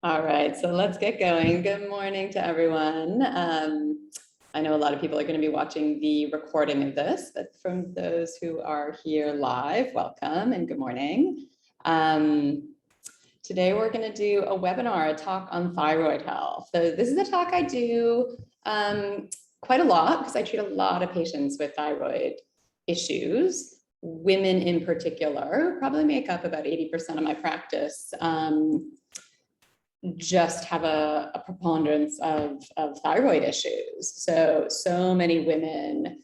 All right, so let's get going. Good morning to everyone. I know a lot of people are going to be watching the recording of this, but from those who are here live, welcome and good morning. Today we're going to do a webinar, a talk on thyroid health. So this is a talk I do quite a lot because I treat a lot of patients with thyroid issues. Women in particular probably make up about 80% of my practice. Just have a preponderance of thyroid issues. So many women,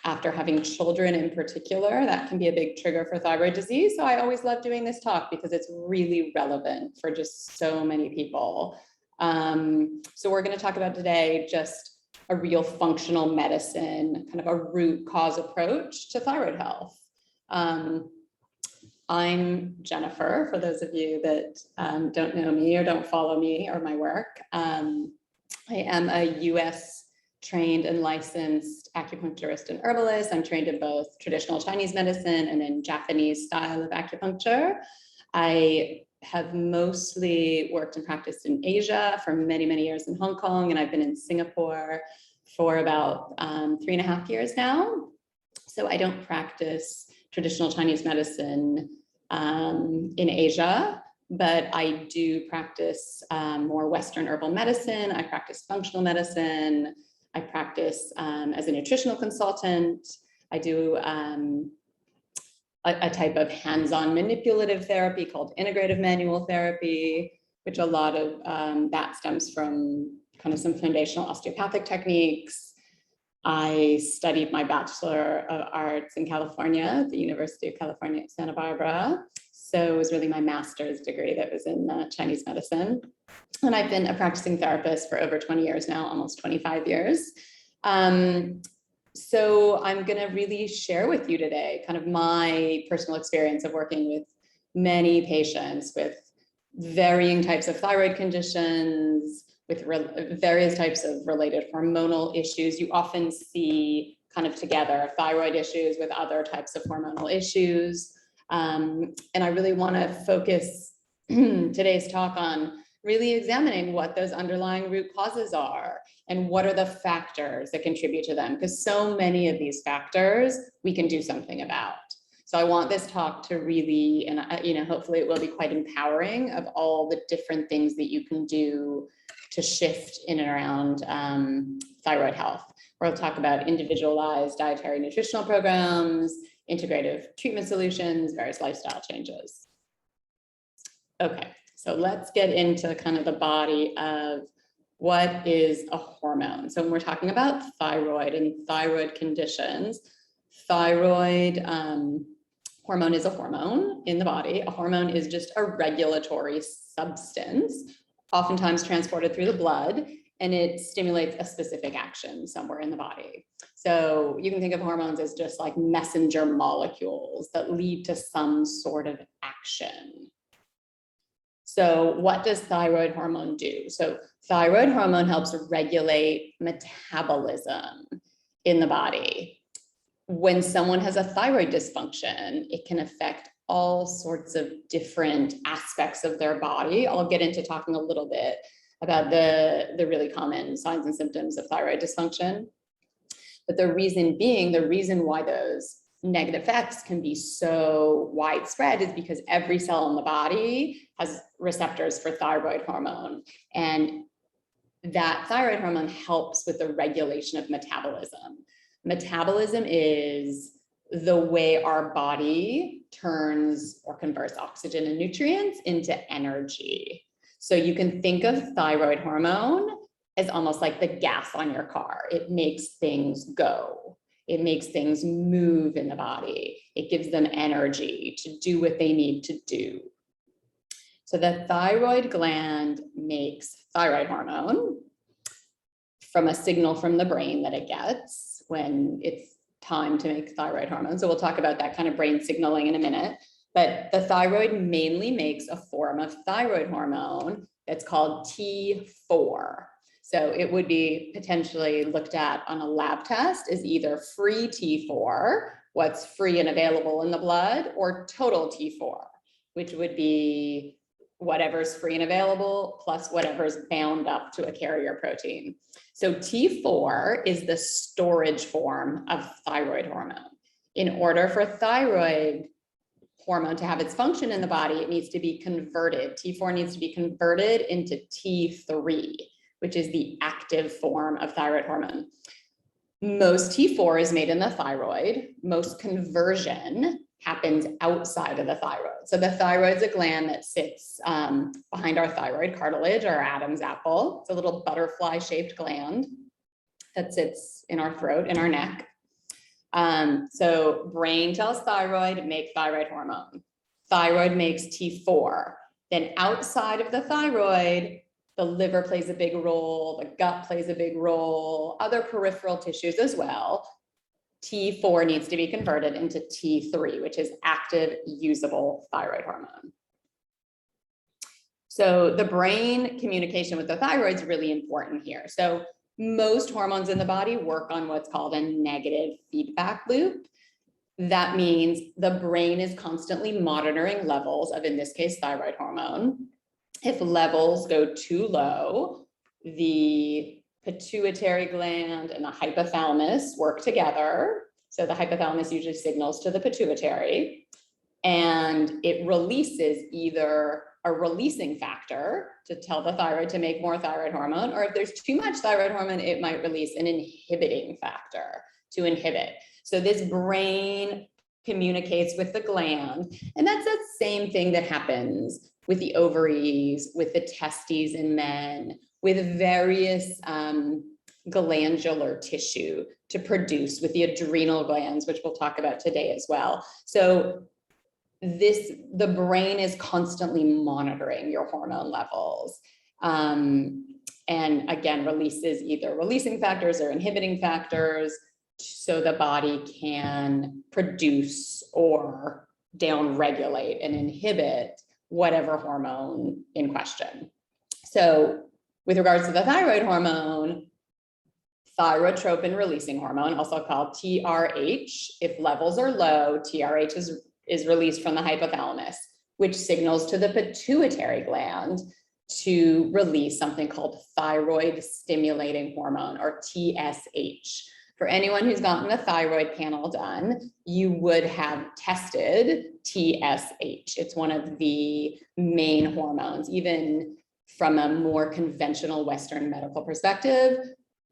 after having children in particular, that can be a big trigger for thyroid disease. So I always love doing this talk because it's really relevant for just so many people. So we're going to talk about today just a real functional medicine, kind of a root cause approach to thyroid health. I'm Jennifer, for those of you that don't know me or don't follow me or my work. I am a US trained and licensed acupuncturist and herbalist. I'm trained in both traditional Chinese medicine and in Japanese style of acupuncture. I have mostly worked and practiced in Asia for many, many years in Hong Kong, and I've been in Singapore for about 3.5 years now. So I don't practice traditional Chinese medicine in Asia, but I do practice more Western herbal medicine. I practice functional medicine. I practice as a nutritional consultant. I do a type of hands-on manipulative therapy called integrative manual therapy, which a lot of that stems from kind of some foundational osteopathic techniques. I studied my Bachelor of Arts in California at the University of California at Santa Barbara. So it was really my master's degree that was in Chinese medicine. And I've been a practicing therapist for over 20 years now, almost 25 years. So I'm going to really share with you today kind of my personal experience of working with many patients with varying types of thyroid conditions, with various types of related hormonal issues. You often see kind of together thyroid issues with other types of hormonal issues. And I really want to focus today's talk on really examining what those underlying root causes are and what are the factors that contribute to them, because so many of these factors we can do something about. So I want this talk to really, and hopefully it will be quite empowering of all the different things that you can do to shift in and around thyroid health. We'll talk about individualized dietary nutritional programs, integrative treatment solutions, various lifestyle changes. Okay, so let's get into kind of the body of what is a hormone. So when we're talking about thyroid and thyroid conditions, thyroid hormone is a hormone in the body. A hormone is just a regulatory substance, oftentimes transported through the blood, and it stimulates a specific action somewhere in the body. So you can think of hormones as just like messenger molecules that lead to some sort of action. So what does thyroid hormone do? So thyroid hormone helps regulate metabolism in the body. When someone has a thyroid dysfunction, it can affect all sorts of different aspects of their body. I'll get into talking a little bit about the really common signs and symptoms of thyroid dysfunction. But the reason why those negative effects can be so widespread is because every cell in the body has receptors for thyroid hormone. And that thyroid hormone helps with the regulation of metabolism. Metabolism is the way our body turns or converts oxygen and nutrients into energy. So you can think of thyroid hormone as almost like the gas on your car. It makes things go. It makes things move in the body. It gives them energy to do what they need to do. So the thyroid gland makes thyroid hormone from a signal from the brain that it gets when it's time to make thyroid hormone. So we'll talk about that kind of brain signaling in a minute. But the thyroid mainly makes a form of thyroid hormone that's called T4. So it would be potentially looked at on a lab test as either free T4, what's free and available in the blood, or total T4, which would be whatever's free and available plus whatever's bound up to a carrier protein. So T4 is the storage form of thyroid hormone. In order for thyroid hormone to have its function in the body, it needs to be converted. T4 needs to be converted into T3, which is the active form of thyroid hormone. Most T4 is made in the thyroid. Most conversion happens outside of the thyroid. So the thyroid is a gland that sits behind our thyroid cartilage, our Adam's apple. It's a little butterfly-shaped gland that sits in our throat, in our neck. So brain tells thyroid, make thyroid hormone. Thyroid makes T4. Then outside of the thyroid, the liver plays a big role, the gut plays a big role, other peripheral tissues as well. T4 needs to be converted into T3, which is active, usable thyroid hormone. So the brain communication with the thyroid is really important here. So most hormones in the body work on what's called a negative feedback loop. That means the brain is constantly monitoring levels of, in this case, thyroid hormone. If levels go too low, the pituitary gland and the hypothalamus work together. So the hypothalamus usually signals to the pituitary, and it releases either a releasing factor to tell the thyroid to make more thyroid hormone, or if there's too much thyroid hormone, it might release an inhibiting factor to inhibit. So this brain communicates with the gland, and that's the same thing that happens with the ovaries, with the testes in men, with various glandular tissue to produce, with the adrenal glands, which we'll talk about today as well. So the brain is constantly monitoring your hormone levels. And again, releases either releasing factors or inhibiting factors so the body can produce or downregulate and inhibit whatever hormone in question. So with regards to the thyroid hormone, thyrotropin releasing hormone, also called TRH, if levels are low, TRH is released from the hypothalamus, which signals to the pituitary gland to release something called thyroid stimulating hormone, or TSH. For anyone who's gotten the thyroid panel done, you would have tested TSH. It's one of the main hormones, even from a more conventional Western medical perspective.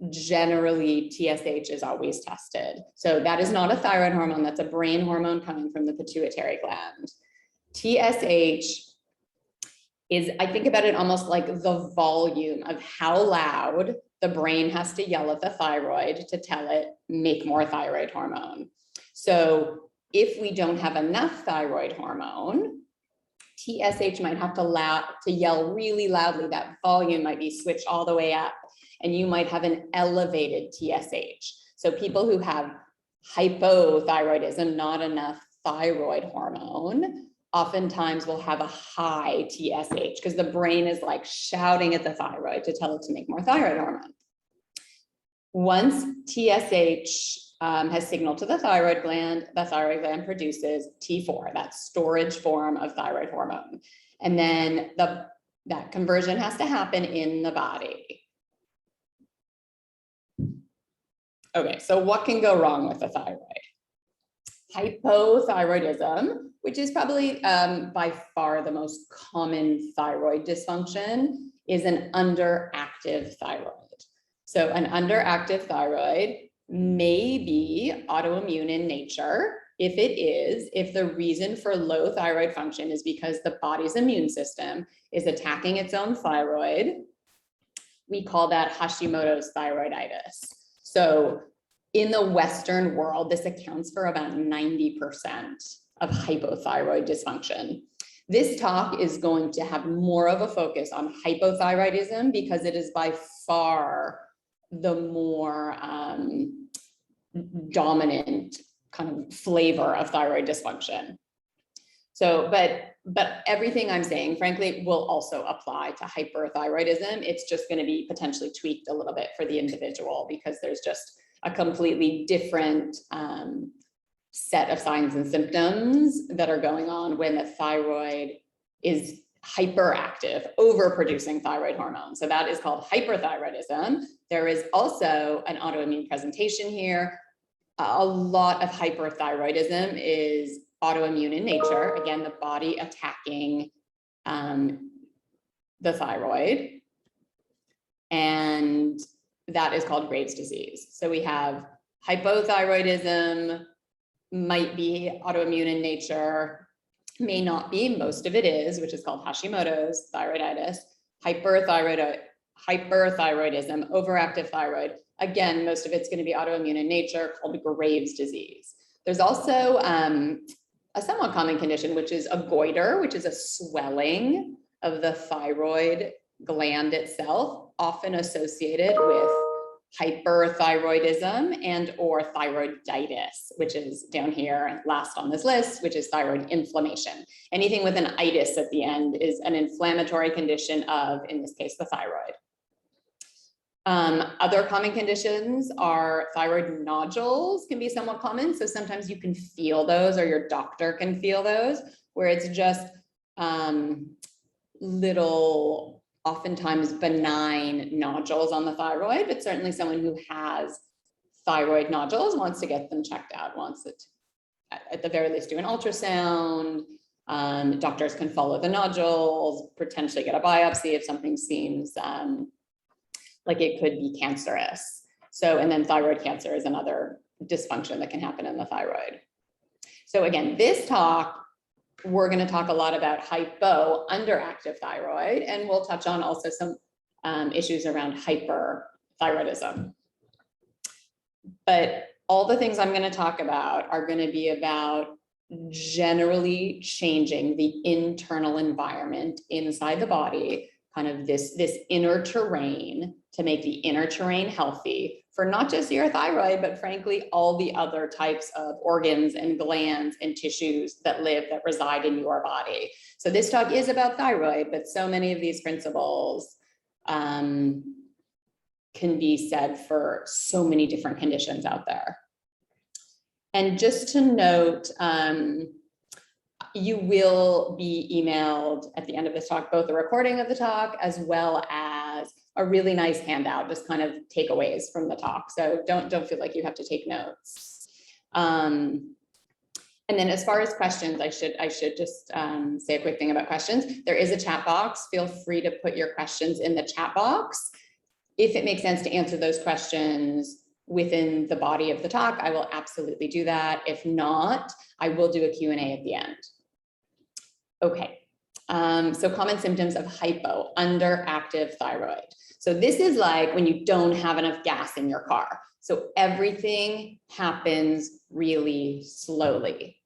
Generally, TSH is always tested. So that is not a thyroid hormone, that's a brain hormone coming from the pituitary gland. TSH is, I think about it almost like the volume of how loud the brain has to yell at the thyroid to tell it, make more thyroid hormone. So if we don't have enough thyroid hormone, TSH might have to yell really loudly. That volume might be switched all the way up, and you might have an elevated TSH. So people who have hypothyroidism, not enough thyroid hormone, oftentimes will have a high TSH because the brain is like shouting at the thyroid to tell it to make more thyroid hormone. Once TSH has signaled to the thyroid gland produces T4, that storage form of thyroid hormone. And then that conversion has to happen in the body. Okay, so what can go wrong with the thyroid? Hypothyroidism, which is probably by far the most common thyroid dysfunction, is an underactive thyroid. So an underactive thyroid may be autoimmune in nature. If the reason for low thyroid function is because the body's immune system is attacking its own thyroid, we call that Hashimoto's thyroiditis. So in the Western world, this accounts for about 90% of hypothyroid dysfunction. This talk is going to have more of a focus on hypothyroidism because it is by far the more dominant kind of flavor of thyroid dysfunction. So, but everything I'm saying, frankly, will also apply to hyperthyroidism. It's just going to be potentially tweaked a little bit for the individual because there's just a completely different set of signs and symptoms that are going on when the thyroid is hyperactive, overproducing thyroid hormone. So that is called hyperthyroidism. There is also an autoimmune presentation here. A lot of hyperthyroidism is autoimmune in nature. Again, the body attacking the thyroid. And that is called Graves' disease. So we have hypothyroidism, might be autoimmune in nature, may not be, most of it is, which is called Hashimoto's, thyroiditis, hyperthyroidism, overactive thyroid. Again, most of it's going to be autoimmune in nature, called Graves' disease. There's also a somewhat common condition, which is a goiter, which is a swelling of the thyroid gland itself, often associated with hyperthyroidism and or thyroiditis, which is down here last on this list, which is thyroid inflammation. Anything with an itis at the end is an inflammatory condition of, in this case, the thyroid. Other common conditions are thyroid nodules can be somewhat common. So sometimes you can feel those, or your doctor can feel those, where it's just little, oftentimes benign nodules on the thyroid, but certainly someone who has thyroid nodules wants to get them checked out, wants it at the very least do an ultrasound. Doctors can follow the nodules, potentially get a biopsy if something seems like it could be cancerous. So, and then thyroid cancer is another dysfunction that can happen in the thyroid. So again, this talk, we're going to talk a lot about underactive thyroid, and we'll touch on also some issues around hyperthyroidism. But all the things I'm going to talk about are going to be about generally changing the internal environment inside the body, kind of this inner terrain, to make the inner terrain healthy for not just your thyroid, but frankly, all the other types of organs and glands and tissues that reside in your body. So this talk is about thyroid, but so many of these principles can be said for so many different conditions out there. And just to note, you will be emailed at the end of this talk, both a recording of the talk as well as a really nice handout, just kind of takeaways from the talk. So don't feel like you have to take notes. And then as far as questions, I should just say a quick thing about questions. There is a chat box. Feel free to put your questions in the chat box. If it makes sense to answer those questions within the body of the talk, I will absolutely do that. If not, I will do a Q&A at the end. Okay, so common symptoms of underactive thyroid. So this is like when you don't have enough gas in your car. So everything happens really slowly.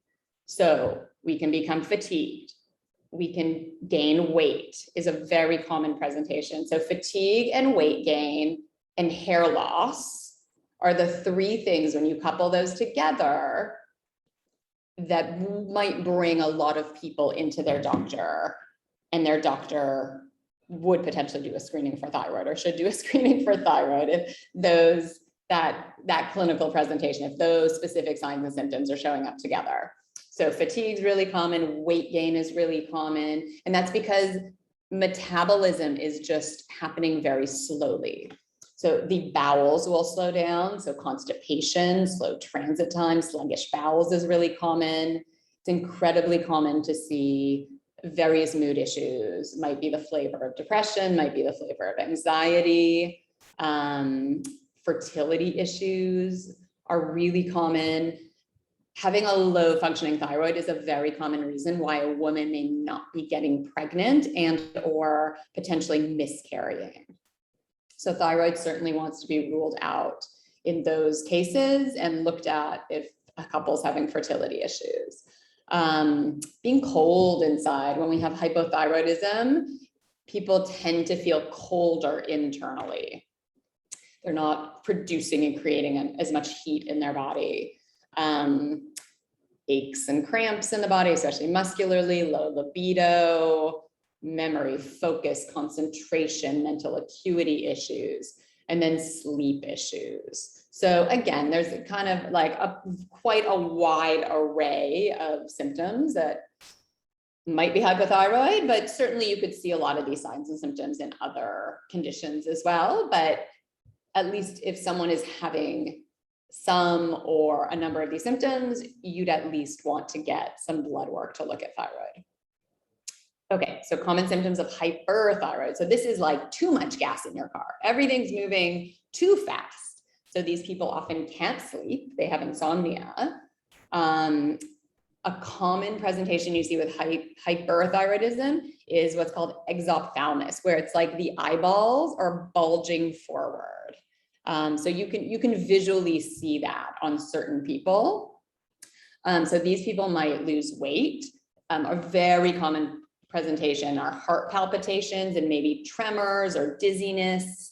So we can become fatigued. We can gain weight is a very common presentation. So fatigue and weight gain and hair loss are the three things, when you couple those together, that might bring a lot of people into their doctor, and their doctor would potentially do a screening for thyroid, or should do a screening for thyroid if that clinical presentation, if those specific signs and symptoms are showing up together. So fatigue is really common, weight gain is really common, and that's because metabolism is just happening very slowly. So the bowels will slow down. So constipation, slow transit time, sluggish bowels is really common. It's incredibly common to see various mood issues. Might be the flavor of depression, might be the flavor of anxiety. Fertility issues are really common. Having a low functioning thyroid is a very common reason why a woman may not be getting pregnant and or potentially miscarrying. So thyroid certainly wants to be ruled out in those cases and looked at if a couple's having fertility issues. Being cold inside, when we have hypothyroidism, people tend to feel colder internally. They're not producing and creating as much heat in their body. Aches and cramps in the body, especially muscularly, low libido, memory, focus, concentration, mental acuity issues, and then sleep issues. So again, there's kind of like quite a wide array of symptoms that might be hypothyroid, but certainly you could see a lot of these signs and symptoms in other conditions as well. But at least if someone is having some or a number of these symptoms, you'd at least want to get some blood work to look at thyroid. Okay, so common symptoms of hyperthyroid. So this is like too much gas in your car. Everything's moving too fast. So these people often can't sleep. They have insomnia. A common presentation you see with hyperthyroidism is what's called exophthalmos, where it's like the eyeballs are bulging forward. So you can visually see that on certain people. So these people might lose weight. A very common presentation are heart palpitations and maybe tremors or dizziness,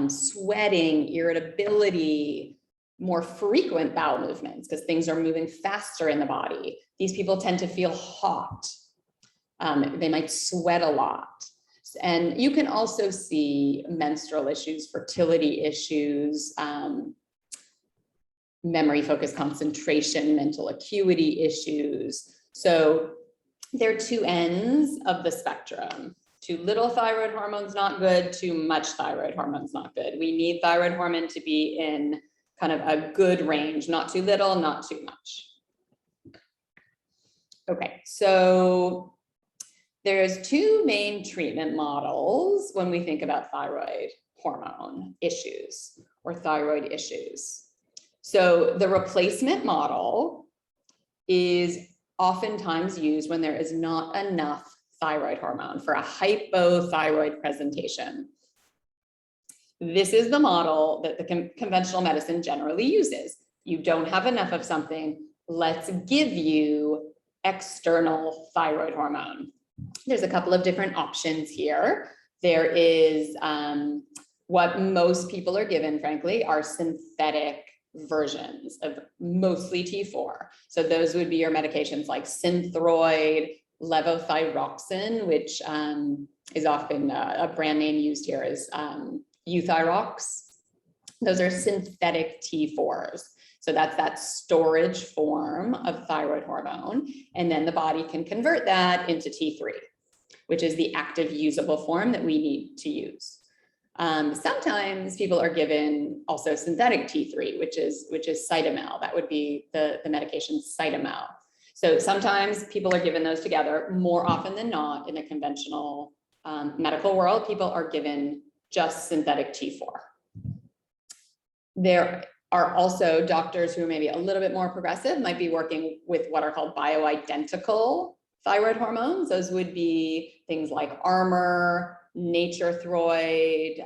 sweating, irritability, more frequent bowel movements because things are moving faster in the body. These people tend to feel hot. They might sweat a lot. And you can also see menstrual issues, fertility issues, memory, focus, concentration, mental acuity issues. So there are two ends of the spectrum. Too little thyroid hormone's not good, too much thyroid hormone's not good. We need thyroid hormone to be in kind of a good range, not too little, not too much. Okay, so there's two main treatment models when we think about thyroid hormone issues or thyroid issues. So the replacement model is oftentimes used when there is not enough thyroid hormone for a hypothyroid presentation. This is the model that the conventional medicine generally uses. You don't have enough of something, let's give you external thyroid hormone. There's a couple of different options here. There is what most people are given, frankly, are synthetic versions of mostly T4. So those would be your medications like Synthroid, levothyroxine, which is often a brand name used here is Euthyrox. Those are synthetic T4s. So that's that storage form of thyroid hormone. And then the body can convert that into T3, which is the active usable form that we need to use. Sometimes people are given also synthetic T3, which is Cytomel. That would be the medication Cytomel. So sometimes people are given those together. More often than not, in the conventional medical world, people are given just synthetic T4. There are also doctors who are maybe a little bit more progressive, might be working with what are called bioidentical thyroid hormones. Those would be things like Armour, Thyroid,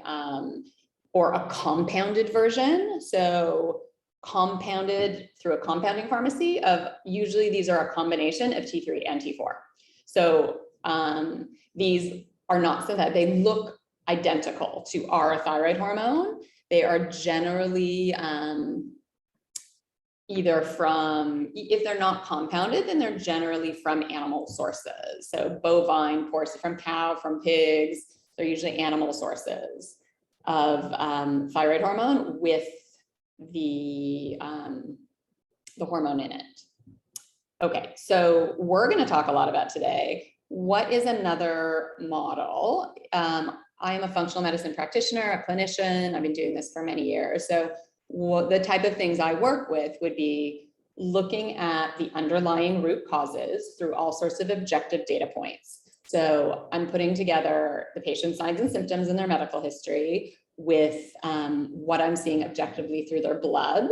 or a compounded version. So compounded through a compounding pharmacy of, usually these are a combination of T3 and T4. So these are not synthetic, they look identical to our thyroid hormone. They are generally either from, if they're not compounded, then they're generally from animal sources. So bovine, porcine, from cow, from pigs, they're usually animal sources of thyroid hormone with the hormone in it. Okay, so we're going to talk a lot about today. What is another model? I am a functional medicine practitioner, a clinician. I've been doing this for many years. So the type of things I work with would be looking at the underlying root causes through all sorts of objective data points. So I'm putting together the patient's signs and symptoms in their medical history with what I'm seeing objectively through their blood.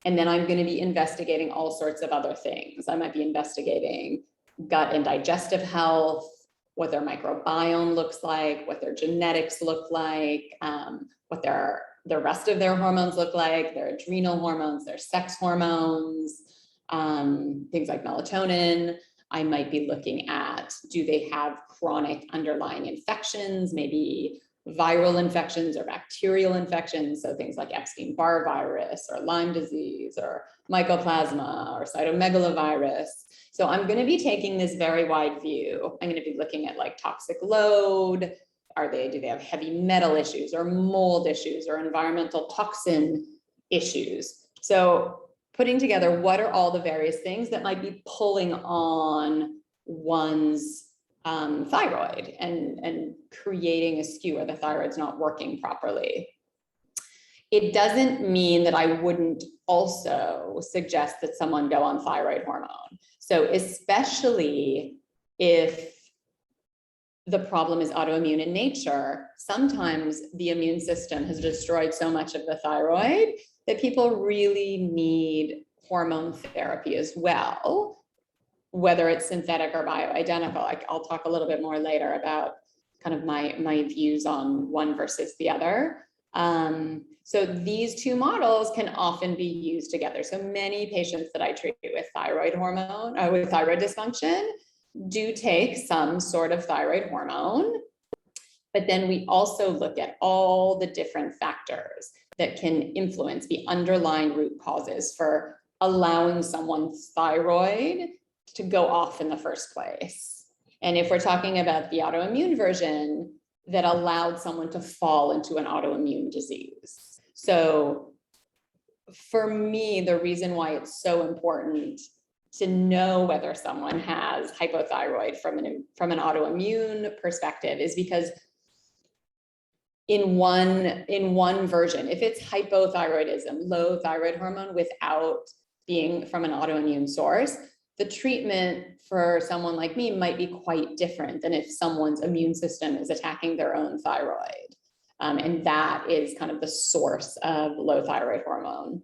And then I'm going to be investigating all sorts of other things. I might be investigating gut and digestive health, what their microbiome looks like, what their genetics look like, what the rest of their hormones look like, their adrenal hormones, their sex hormones, things like melatonin. I might be looking at, do they have chronic underlying infections, maybe viral infections or bacterial infections, so things like Epstein-Barr virus or Lyme disease or mycoplasma or cytomegalovirus. So I'm going to be taking this very wide view. I'm going to be looking at like toxic load. Do they have heavy metal issues or mold issues or environmental toxin issues? So putting together what are all the various things that might be pulling on one's thyroid and creating a skew where the thyroid's not working properly. It doesn't mean that I wouldn't also suggest that someone go on thyroid hormone. So especially if the problem is autoimmune in nature, sometimes the immune system has destroyed so much of the thyroid that people really need hormone therapy as well, whether it's synthetic or bioidentical. I'll talk a little bit more later about kind of my views on one versus the other. So these two models can often be used together. So many patients that I treat with thyroid hormone, with thyroid dysfunction, do take some sort of thyroid hormone, but then we also look at all the different factors that can influence the underlying root causes for allowing someone's thyroid to go off in the first place. And if we're talking about the autoimmune version, that allowed someone to fall into an autoimmune disease. So for me, the reason why it's so important to know whether someone has hypothyroid from an autoimmune perspective is because in one version, if it's hypothyroidism, low thyroid hormone without being from an autoimmune source, the treatment for someone like me might be quite different than if someone's immune system is attacking their own thyroid. And that is kind of the source of low thyroid hormone.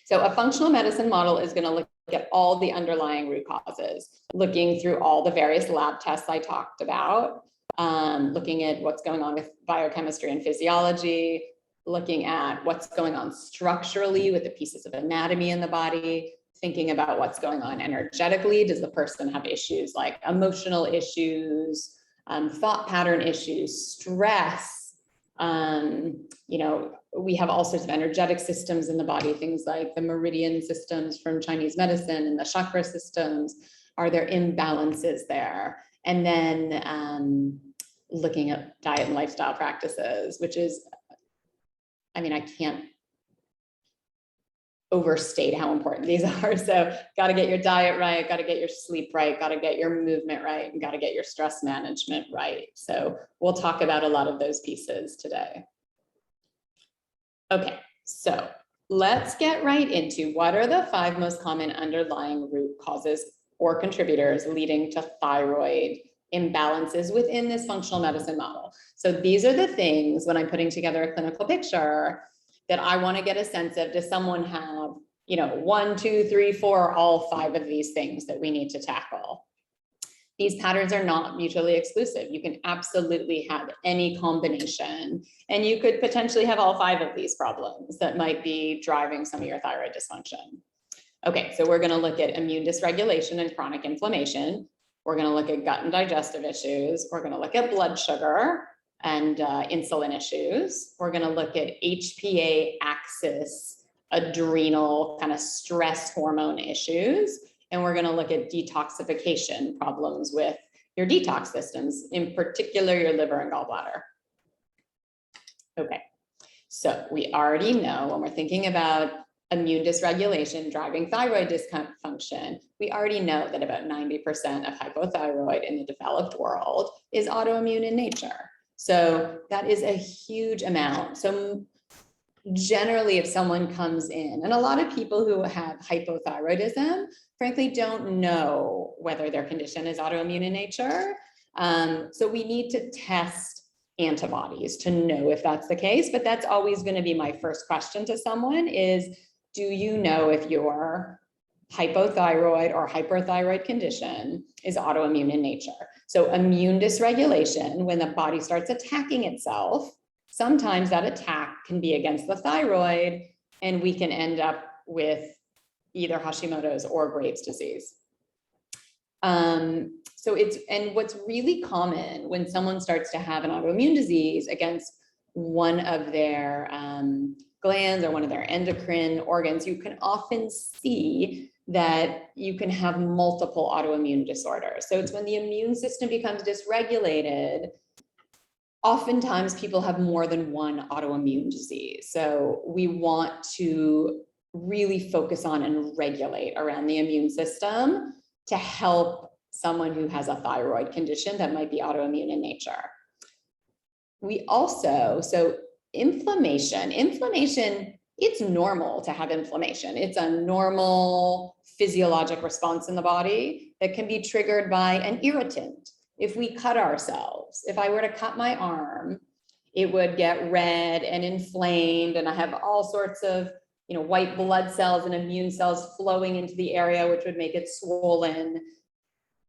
So a functional medicine model is going to look at all the underlying root causes, looking through all the various lab tests I talked about, looking at what's going on with biochemistry and physiology, looking at what's going on structurally with the pieces of anatomy in the body, thinking about what's going on energetically. Does the person have issues like emotional issues, thought pattern issues, stress? We have all sorts of energetic systems in the body, things like the meridian systems from Chinese medicine and the chakra systems. Are there imbalances there? And then looking at diet and lifestyle practices, which is, I can't overstate how important these are. So got to get your diet right, got to get your sleep right, got to get your movement right, and got to get your stress management right. So we'll talk about a lot of those pieces today. Okay, so let's get right into what are the 5 most common underlying root causes or contributors leading to thyroid imbalances within this functional medicine model. So these are the things when I'm putting together a clinical picture that I want to get a sense of. Does someone have, 1, 2, 3, 4, all 5 of these things that we need to tackle? These patterns are not mutually exclusive. You can absolutely have any combination, and you could potentially have all 5 of these problems that might be driving some of your thyroid dysfunction. Okay, so we're going to look at immune dysregulation and chronic inflammation. We're going to look at gut and digestive issues. We're going to look at blood sugar and insulin issues. We're going to look at HPA axis, adrenal kind of stress hormone issues. And we're going to look at detoxification problems with your detox systems, in particular your liver and gallbladder. Okay, so we already know when we're thinking about immune dysregulation driving thyroid dysfunction, we already know that about 90% of hypothyroid in the developed world is autoimmune in nature. So that is a huge amount. So generally, if someone comes in, and a lot of people who have hypothyroidism, frankly, don't know whether their condition is autoimmune in nature. So we need to test antibodies to know if that's the case, but that's always going to be my first question to someone is, do you know if your hypothyroid or hyperthyroid condition is autoimmune in nature? So immune dysregulation, when the body starts attacking itself, sometimes that attack can be against the thyroid, and we can end up with either Hashimoto's or Graves' disease. And what's really common when someone starts to have an autoimmune disease against one of their glands or one of their endocrine organs, you can often see that you can have multiple autoimmune disorders. So it's when the immune system becomes dysregulated, oftentimes people have more than one autoimmune disease. So we want to really focus on and regulate around the immune system to help someone who has a thyroid condition that might be autoimmune in nature. We also, so inflammation, it's normal to have inflammation. It's a normal physiologic response in the body that can be triggered by an irritant. If we cut ourselves, if I were to cut my arm, it would get red and inflamed, and I have all sorts of, white blood cells and immune cells flowing into the area, which would make it swollen.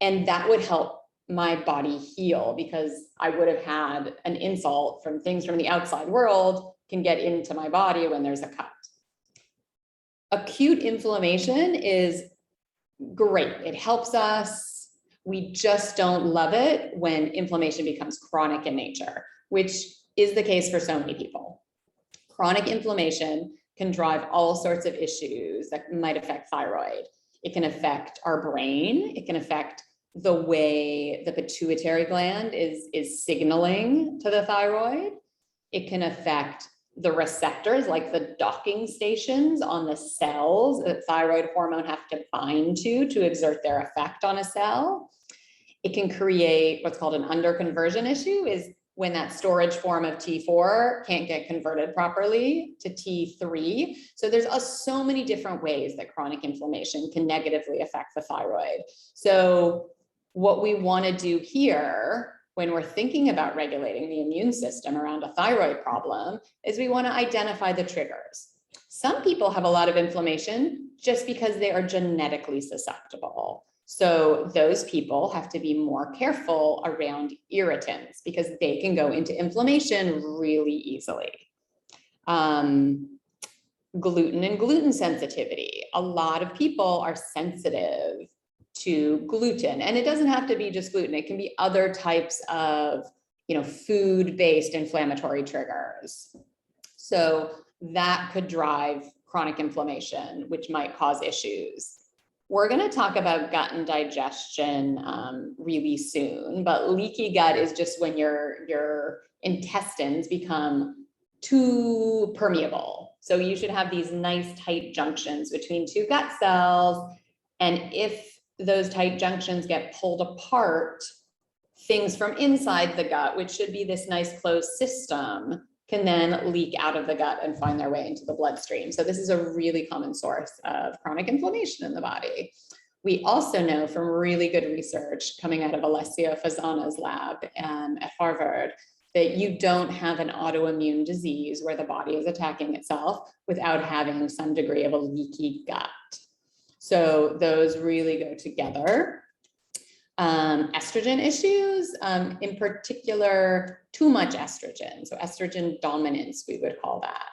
And that would help my body heal, because I would have had an insult from things from the outside world can get into my body when there's a cut. Acute inflammation is great. It helps us. We just don't love it when inflammation becomes chronic in nature, which is the case for so many people. Chronic inflammation can drive all sorts of issues that might affect thyroid. It can affect our brain. It can affect the way the pituitary gland is signaling to the thyroid. It can affect the receptors, like the docking stations on the cells that thyroid hormone have to bind to exert their effect on a cell. It can create what's called an underconversion issue, is when that storage form of T4 can't get converted properly to T3. So there's so many different ways that chronic inflammation can negatively affect the thyroid. So what we want to do here when we're thinking about regulating the immune system around a thyroid problem is we want to identify the triggers. Some people have a lot of inflammation just because they are genetically susceptible. So those people have to be more careful around irritants because they can go into inflammation really easily. Gluten and gluten sensitivity. A lot of people are sensitive to gluten, and it doesn't have to be just gluten. It can be other types of, food-based inflammatory triggers. So that could drive chronic inflammation, which might cause issues. We're going to talk about gut and digestion really soon, but leaky gut is just when your intestines become too permeable. So you should have these nice tight junctions between two gut cells, and if those tight junctions get pulled apart, things from inside the gut, which should be this nice closed system, can then leak out of the gut and find their way into the bloodstream. So this is a really common source of chronic inflammation in the body. We also know from really good research coming out of Alessio Fasana's lab at Harvard that you don't have an autoimmune disease where the body is attacking itself without having some degree of a leaky gut. So those really go together. Estrogen issues, in particular, too much estrogen. So estrogen dominance, we would call that,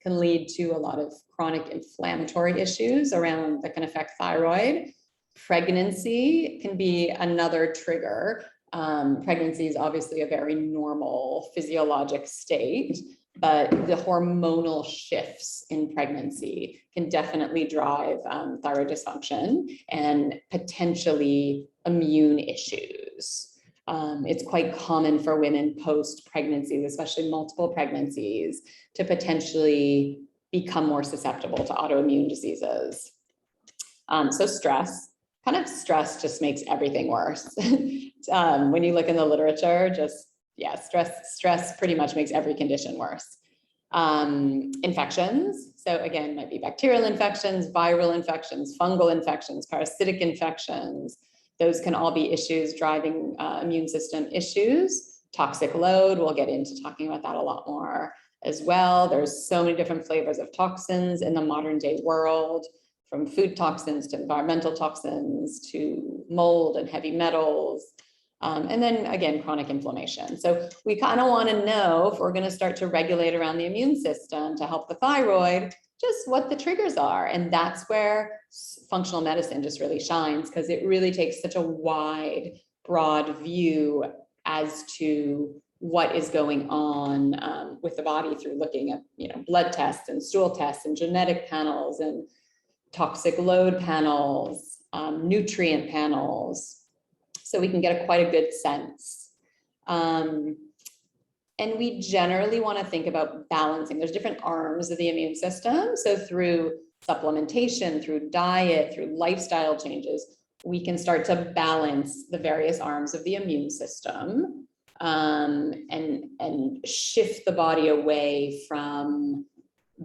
can lead to a lot of chronic inflammatory issues around that can affect thyroid. Pregnancy can be another trigger. Pregnancy is obviously a very normal physiologic state, but the hormonal shifts in pregnancy can definitely drive thyroid dysfunction and potentially immune issues. It's quite common for women post-pregnancies, especially multiple pregnancies, to potentially become more susceptible to autoimmune diseases. So stress just makes everything worse. When you look in the literature, stress pretty much makes every condition worse. Infections, so again, might be bacterial infections, viral infections, fungal infections, parasitic infections. Those can all be issues driving immune system issues. Toxic load, we'll get into talking about that a lot more as well. There's so many different flavors of toxins in the modern day world, from food toxins to environmental toxins to mold and heavy metals. And then again, chronic inflammation. So we kind of want to know, if we're going to start to regulate around the immune system to help the thyroid, just what the triggers are. And that's where functional medicine just really shines, because it really takes such a wide, broad view as to what is going on with the body through looking at, blood tests and stool tests and genetic panels and toxic load panels, nutrient panels. So we can get quite a good sense. And we generally want to think about balancing. There's different arms of the immune system. So through supplementation, through diet, through lifestyle changes, we can start to balance the various arms of the immune system, and shift the body away from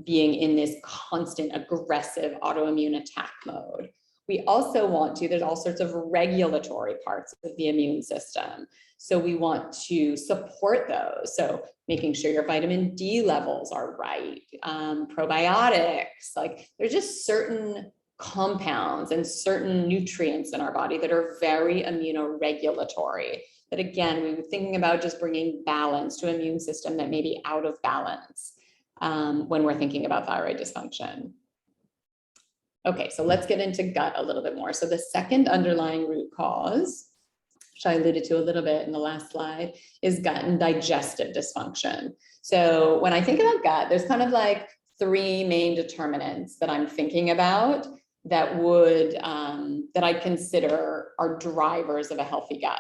being in this constant aggressive autoimmune attack mode. We also want to, there's all sorts of regulatory parts of the immune system. So we want to support those. So making sure your vitamin D levels are right, probiotics, like there's just certain compounds and certain nutrients in our body that are very immunoregulatory. That again, we were thinking about just bringing balance to an immune system that may be out of balance when we're thinking about thyroid dysfunction. Okay, so let's get into gut a little bit more. So the second underlying root cause, which I alluded to a little bit in the last slide, is gut and digestive dysfunction. So when I think about gut, there's kind of like three main determinants that I'm thinking about that would, that I consider are drivers of a healthy gut.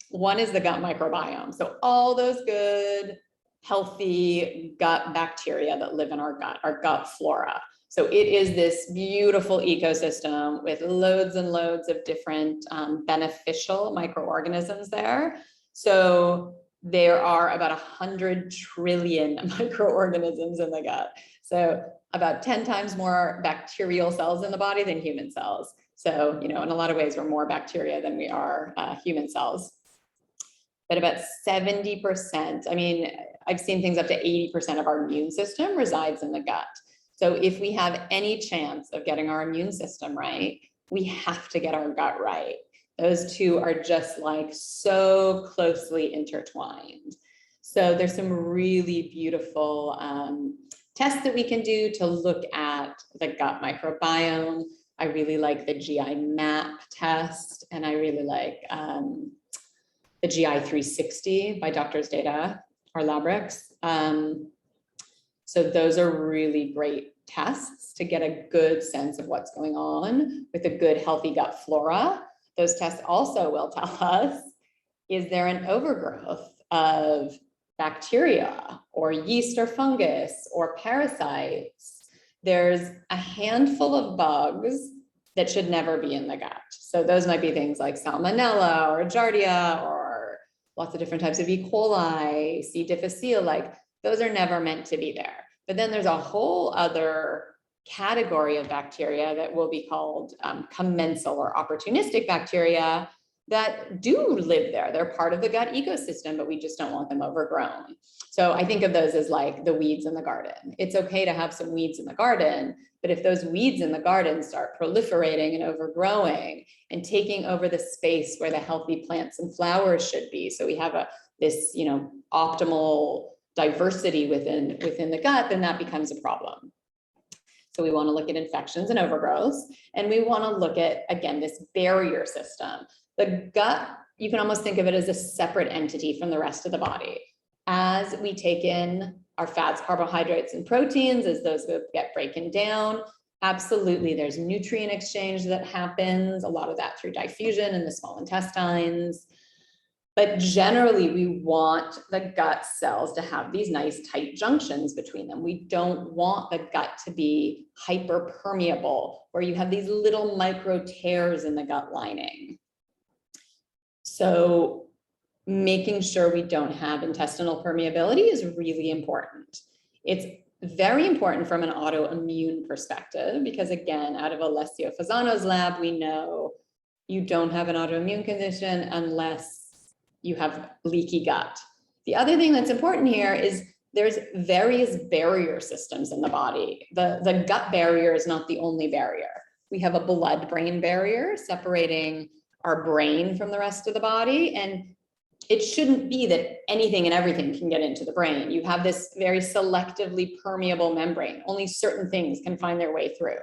One is the gut microbiome. So all those good, healthy gut bacteria that live in our gut flora. So it is this beautiful ecosystem with loads and loads of different beneficial microorganisms there. So there are about 100 trillion microorganisms in the gut. So about 10 times more bacterial cells in the body than human cells. So, you know, in a lot of ways, we're more bacteria than we are human cells. But about 70%, I mean, I've seen things up to 80% of our immune system resides in the gut. So if we have any chance of getting our immune system right, we have to get our gut right. Those two are just like so closely intertwined. So there's some really beautiful tests that we can do to look at the gut microbiome. I really like the GI map test, and I really like the GI 360 by Doctors Data or Labrix. So those are really great tests to get a good sense of what's going on with a good healthy gut flora. Those tests also will tell us, is there an overgrowth of bacteria or yeast or fungus or parasites? There's a handful of bugs that should never be in the gut. So those might be things like Salmonella or Giardia or lots of different types of E. coli, C. difficile, like those are never meant to be there. But then there's a whole other category of bacteria that will be called commensal or opportunistic bacteria that do live there. They're part of the gut ecosystem, but we just don't want them overgrown. So I think of those as like the weeds in the garden. It's okay to have some weeds in the garden, but if those weeds in the garden start proliferating and overgrowing and taking over the space where the healthy plants and flowers should be, so we have this, you know, optimal diversity within the gut, then that becomes a problem. So we want to look at infections and overgrowths, and we want to look at, again, this barrier system. The gut, you can almost think of it as a separate entity from the rest of the body. As we take in our fats, carbohydrates, and proteins, as those get broken down, absolutely, there's nutrient exchange that happens, a lot of that through diffusion in the small intestines. But generally, we want the gut cells to have these nice tight junctions between them. We don't want the gut to be hyperpermeable, where you have these little micro tears in the gut lining. So making sure we don't have intestinal permeability is really important. It's very important from an autoimmune perspective, because again, out of Alessio Fasano's lab, we know you don't have an autoimmune condition unless you have leaky gut. The other thing that's important here is there's various barrier systems in the body. The gut barrier is not the only barrier. We have a blood-brain barrier separating our brain from the rest of the body, and it shouldn't be that anything and everything can get into the brain. You have this very selectively permeable membrane. Only certain things can find their way through.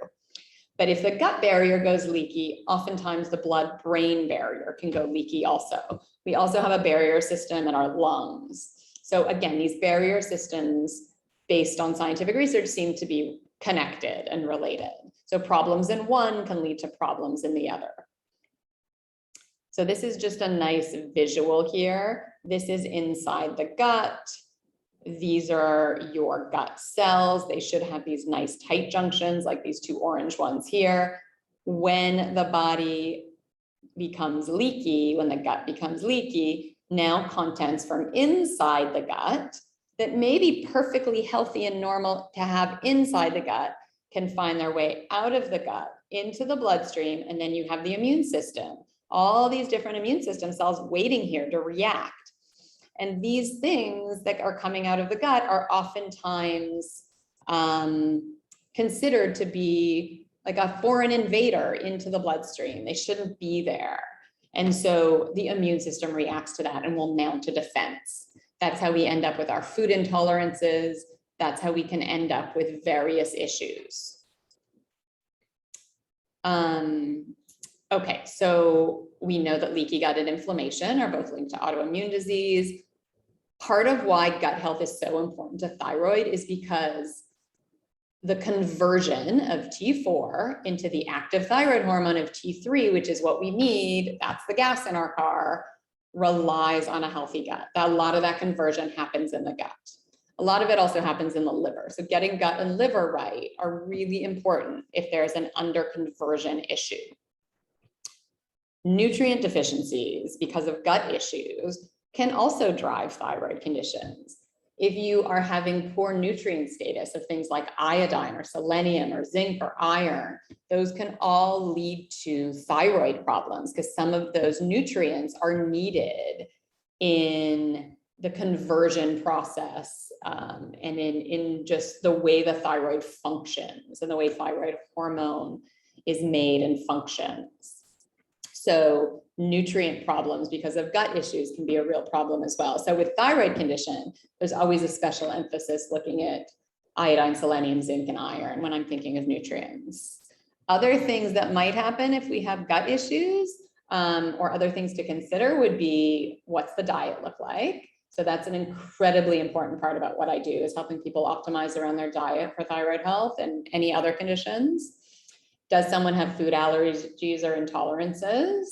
But if the gut barrier goes leaky, oftentimes the blood-brain barrier can go leaky also. We also have a barrier system in our lungs. So again, these barrier systems, based on scientific research, seem to be connected and related. So problems in one can lead to problems in the other. So this is just a nice visual here. This is inside the gut. These are your gut cells. They should have these nice tight junctions like these two orange ones here. when the body becomes leaky, when the gut becomes leaky, now contents from inside the gut that may be perfectly healthy and normal to have inside the gut can find their way out of the gut into the bloodstream, and then you have the immune system. All these different immune system cells waiting here to react. And these things that are coming out of the gut are oftentimes considered to be like a foreign invader into the bloodstream. They shouldn't be there. And so the immune system reacts to that and will mount a defense. That's how we end up with our food intolerances. That's how we can end up with various issues. Okay, so we know that leaky gut and inflammation are both linked to autoimmune disease. Part of why gut health is so important to thyroid is because the conversion of T4 into the active thyroid hormone of T3, which is what we need, that's the gas in our car, relies on a healthy gut. A lot of that conversion happens in the gut. A lot of it also happens in the liver. So getting gut and liver right are really important if there's an underconversion issue. Nutrient deficiencies because of gut issues can also drive thyroid conditions. If you are having poor nutrient status of things like iodine or selenium or zinc or iron, those can all lead to thyroid problems because some of those nutrients are needed in the conversion process and in just the way the thyroid functions and the way thyroid hormone is made and functions. So nutrient problems because of gut issues can be a real problem as well. So with thyroid condition, there's always a special emphasis looking at iodine, selenium, zinc, and iron when I'm thinking of nutrients. Other things that might happen if we have gut issues or other things to consider would be, what's the diet look like? So that's an incredibly important part about what I do, is helping people optimize around their diet for thyroid health and any other conditions. Does someone have food allergies or intolerances,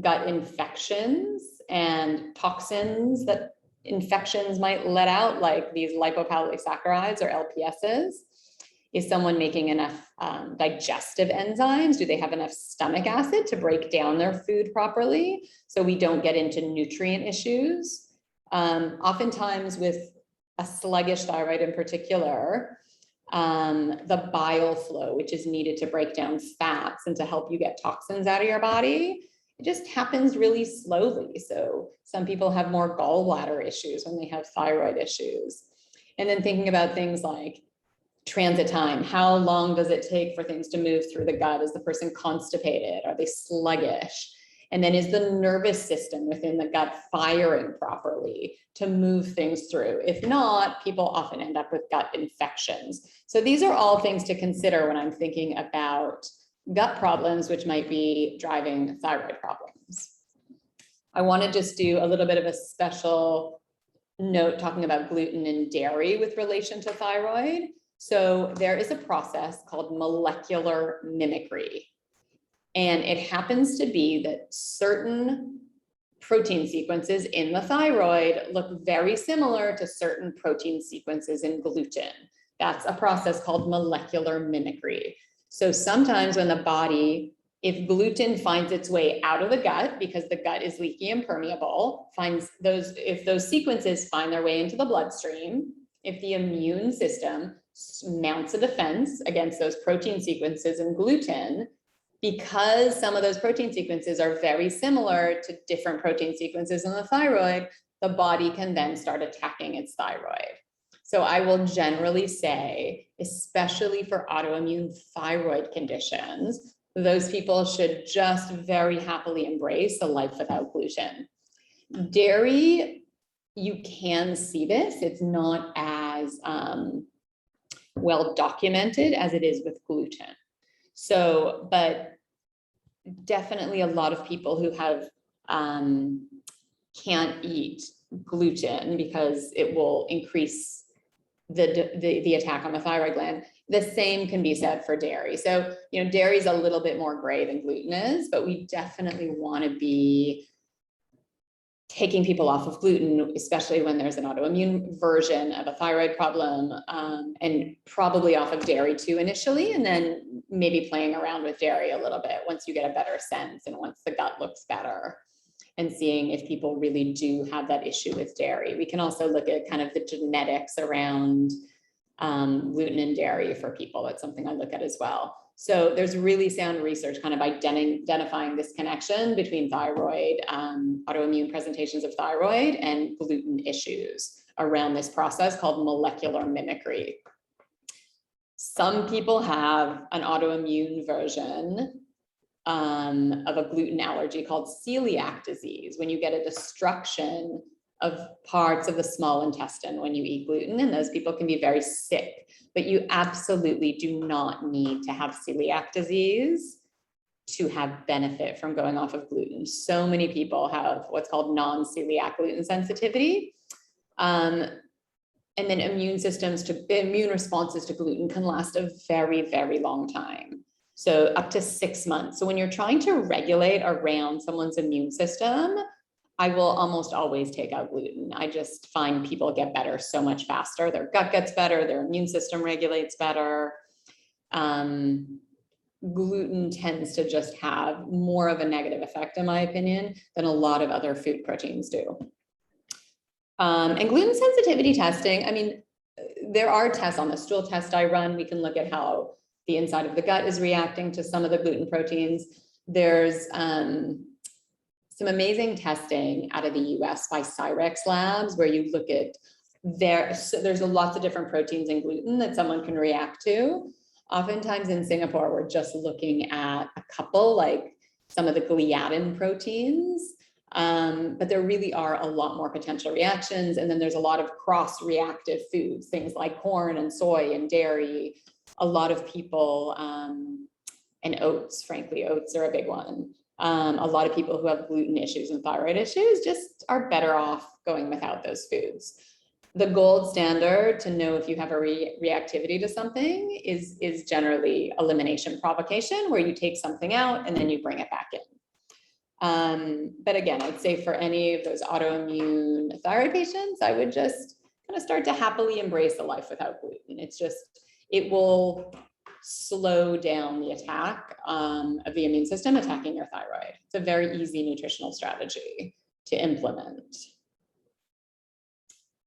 gut infections and toxins that infections might let out, like these lipopolysaccharides or LPSs? Is someone making enough digestive enzymes? Do they have enough stomach acid to break down their food properly so we don't get into nutrient issues? Oftentimes with a sluggish thyroid in particular, the bile flow, which is needed to break down fats and to help you get toxins out of your body, it just happens really slowly. So some people have more gallbladder issues when they have thyroid issues. And then thinking about things like transit time, how long does it take for things to move through the gut? Is the person constipated? Are they sluggish? And then is the nervous system within the gut firing properly to move things through? If not, people often end up with gut infections. So these are all things to consider when I'm thinking about gut problems, which might be driving thyroid problems. I want to just do a little bit of a special note talking about gluten and dairy with relation to thyroid. So there is a process called molecular mimicry. And it happens to be that certain protein sequences in the thyroid look very similar to certain protein sequences in gluten. That's a process called molecular mimicry. So sometimes when the body, if gluten finds its way out of the gut because the gut is leaky and permeable, if those sequences find their way into the bloodstream, if the immune system mounts a defense against those protein sequences in gluten, because some of those protein sequences are very similar to different protein sequences in the thyroid, the body can then start attacking its thyroid. So I will generally say, especially for autoimmune thyroid conditions, those people should just very happily embrace a life without gluten. Dairy, you can see this. It's not as well documented as it is with gluten. So, but definitely a lot of people who have can't eat gluten because it will increase the attack on the thyroid gland. The same can be said for dairy. So, you know, dairy is a little bit more gray than gluten is, but we definitely want to be taking people off of gluten, especially when there's an autoimmune version of a thyroid problem, and probably off of dairy too initially, and then maybe playing around with dairy a little bit once you get a better sense and once the gut looks better, and seeing if people really do have that issue with dairy. We can also look at kind of the genetics around gluten and dairy for people. That's something I look at as well. So there's really sound research kind of identifying this connection between thyroid, autoimmune presentations of thyroid, and gluten issues around this process called molecular mimicry. Some people have an autoimmune version of a gluten allergy called celiac disease, when you get a destruction of parts of the small intestine when you eat gluten, and those people can be very sick. But you absolutely do not need to have celiac disease to have benefit from going off of gluten. So many people have what's called non-celiac gluten sensitivity. And then immune responses to gluten can last a very, very long time. So up to 6 months. So when you're trying to regulate around someone's immune system, I will almost always take out gluten. I just find people get better so much faster. Their gut gets better, their immune system regulates better. Gluten tends to just have more of a negative effect, in my opinion, than a lot of other food proteins do. And gluten sensitivity testing, I mean, there are tests on the stool test I run. We can look at how the inside of the gut is reacting to some of the gluten proteins. There's some amazing testing out of the US by Cyrex Labs, where you look at there's lots of different proteins in gluten that someone can react to. Oftentimes in Singapore, we're just looking at a couple, like some of the gliadin proteins, but there really are a lot more potential reactions. And then there's a lot of cross-reactive foods, things like corn and soy and dairy. A lot of people, and oats, frankly, oats are a big one. A lot of people who have gluten issues and thyroid issues just are better off going without those foods. The gold standard to know if you have a reactivity to something is generally elimination provocation, where you take something out and then you bring it back in. But again, I'd say for any of those autoimmune thyroid patients, I would just kind of start to happily embrace a life without gluten. It will slow down the attack of the immune system attacking your thyroid. It's a very easy nutritional strategy to implement.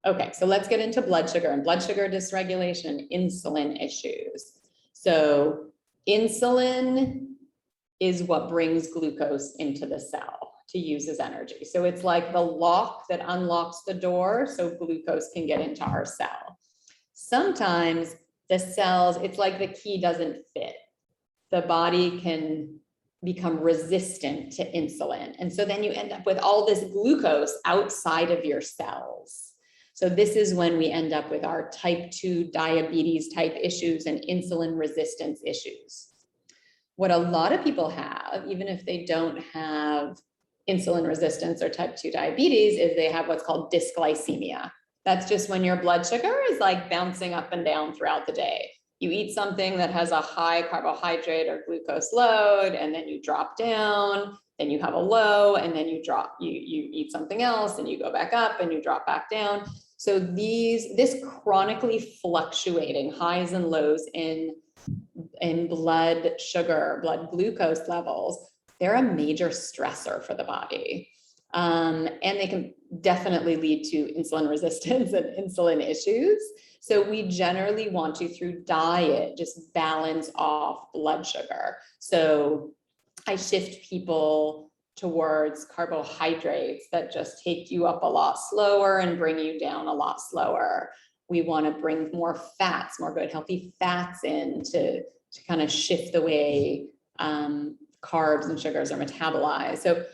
Okay, so let's get into blood sugar and blood sugar dysregulation and insulin issues. So insulin is what brings glucose into the cell to use as energy. So it's like the lock that unlocks the door so glucose can get into our cell. Sometimes the cells, it's like the key doesn't fit. The body can become resistant to insulin. And so then you end up with all this glucose outside of your cells. So this is when we end up with our type 2 diabetes type issues and insulin resistance issues. What a lot of people have, even if they don't have insulin resistance or type 2 diabetes, is they have what's called dysglycemia. That's just when your blood sugar is like bouncing up and down throughout the day. You eat something that has a high carbohydrate or glucose load, and then you drop down, then you have a low, and then you eat something else and you go back up and you drop back down. So this chronically fluctuating highs and lows in blood sugar, blood glucose levels, they're a major stressor for the body. And they can definitely lead to insulin resistance and insulin issues. So we generally want to, through diet, just balance off blood sugar. So I shift people towards carbohydrates that just take you up a lot slower and bring you down a lot slower. We want to bring more fats, more good healthy fats in to kind of shift the way carbs and sugars are metabolized. So,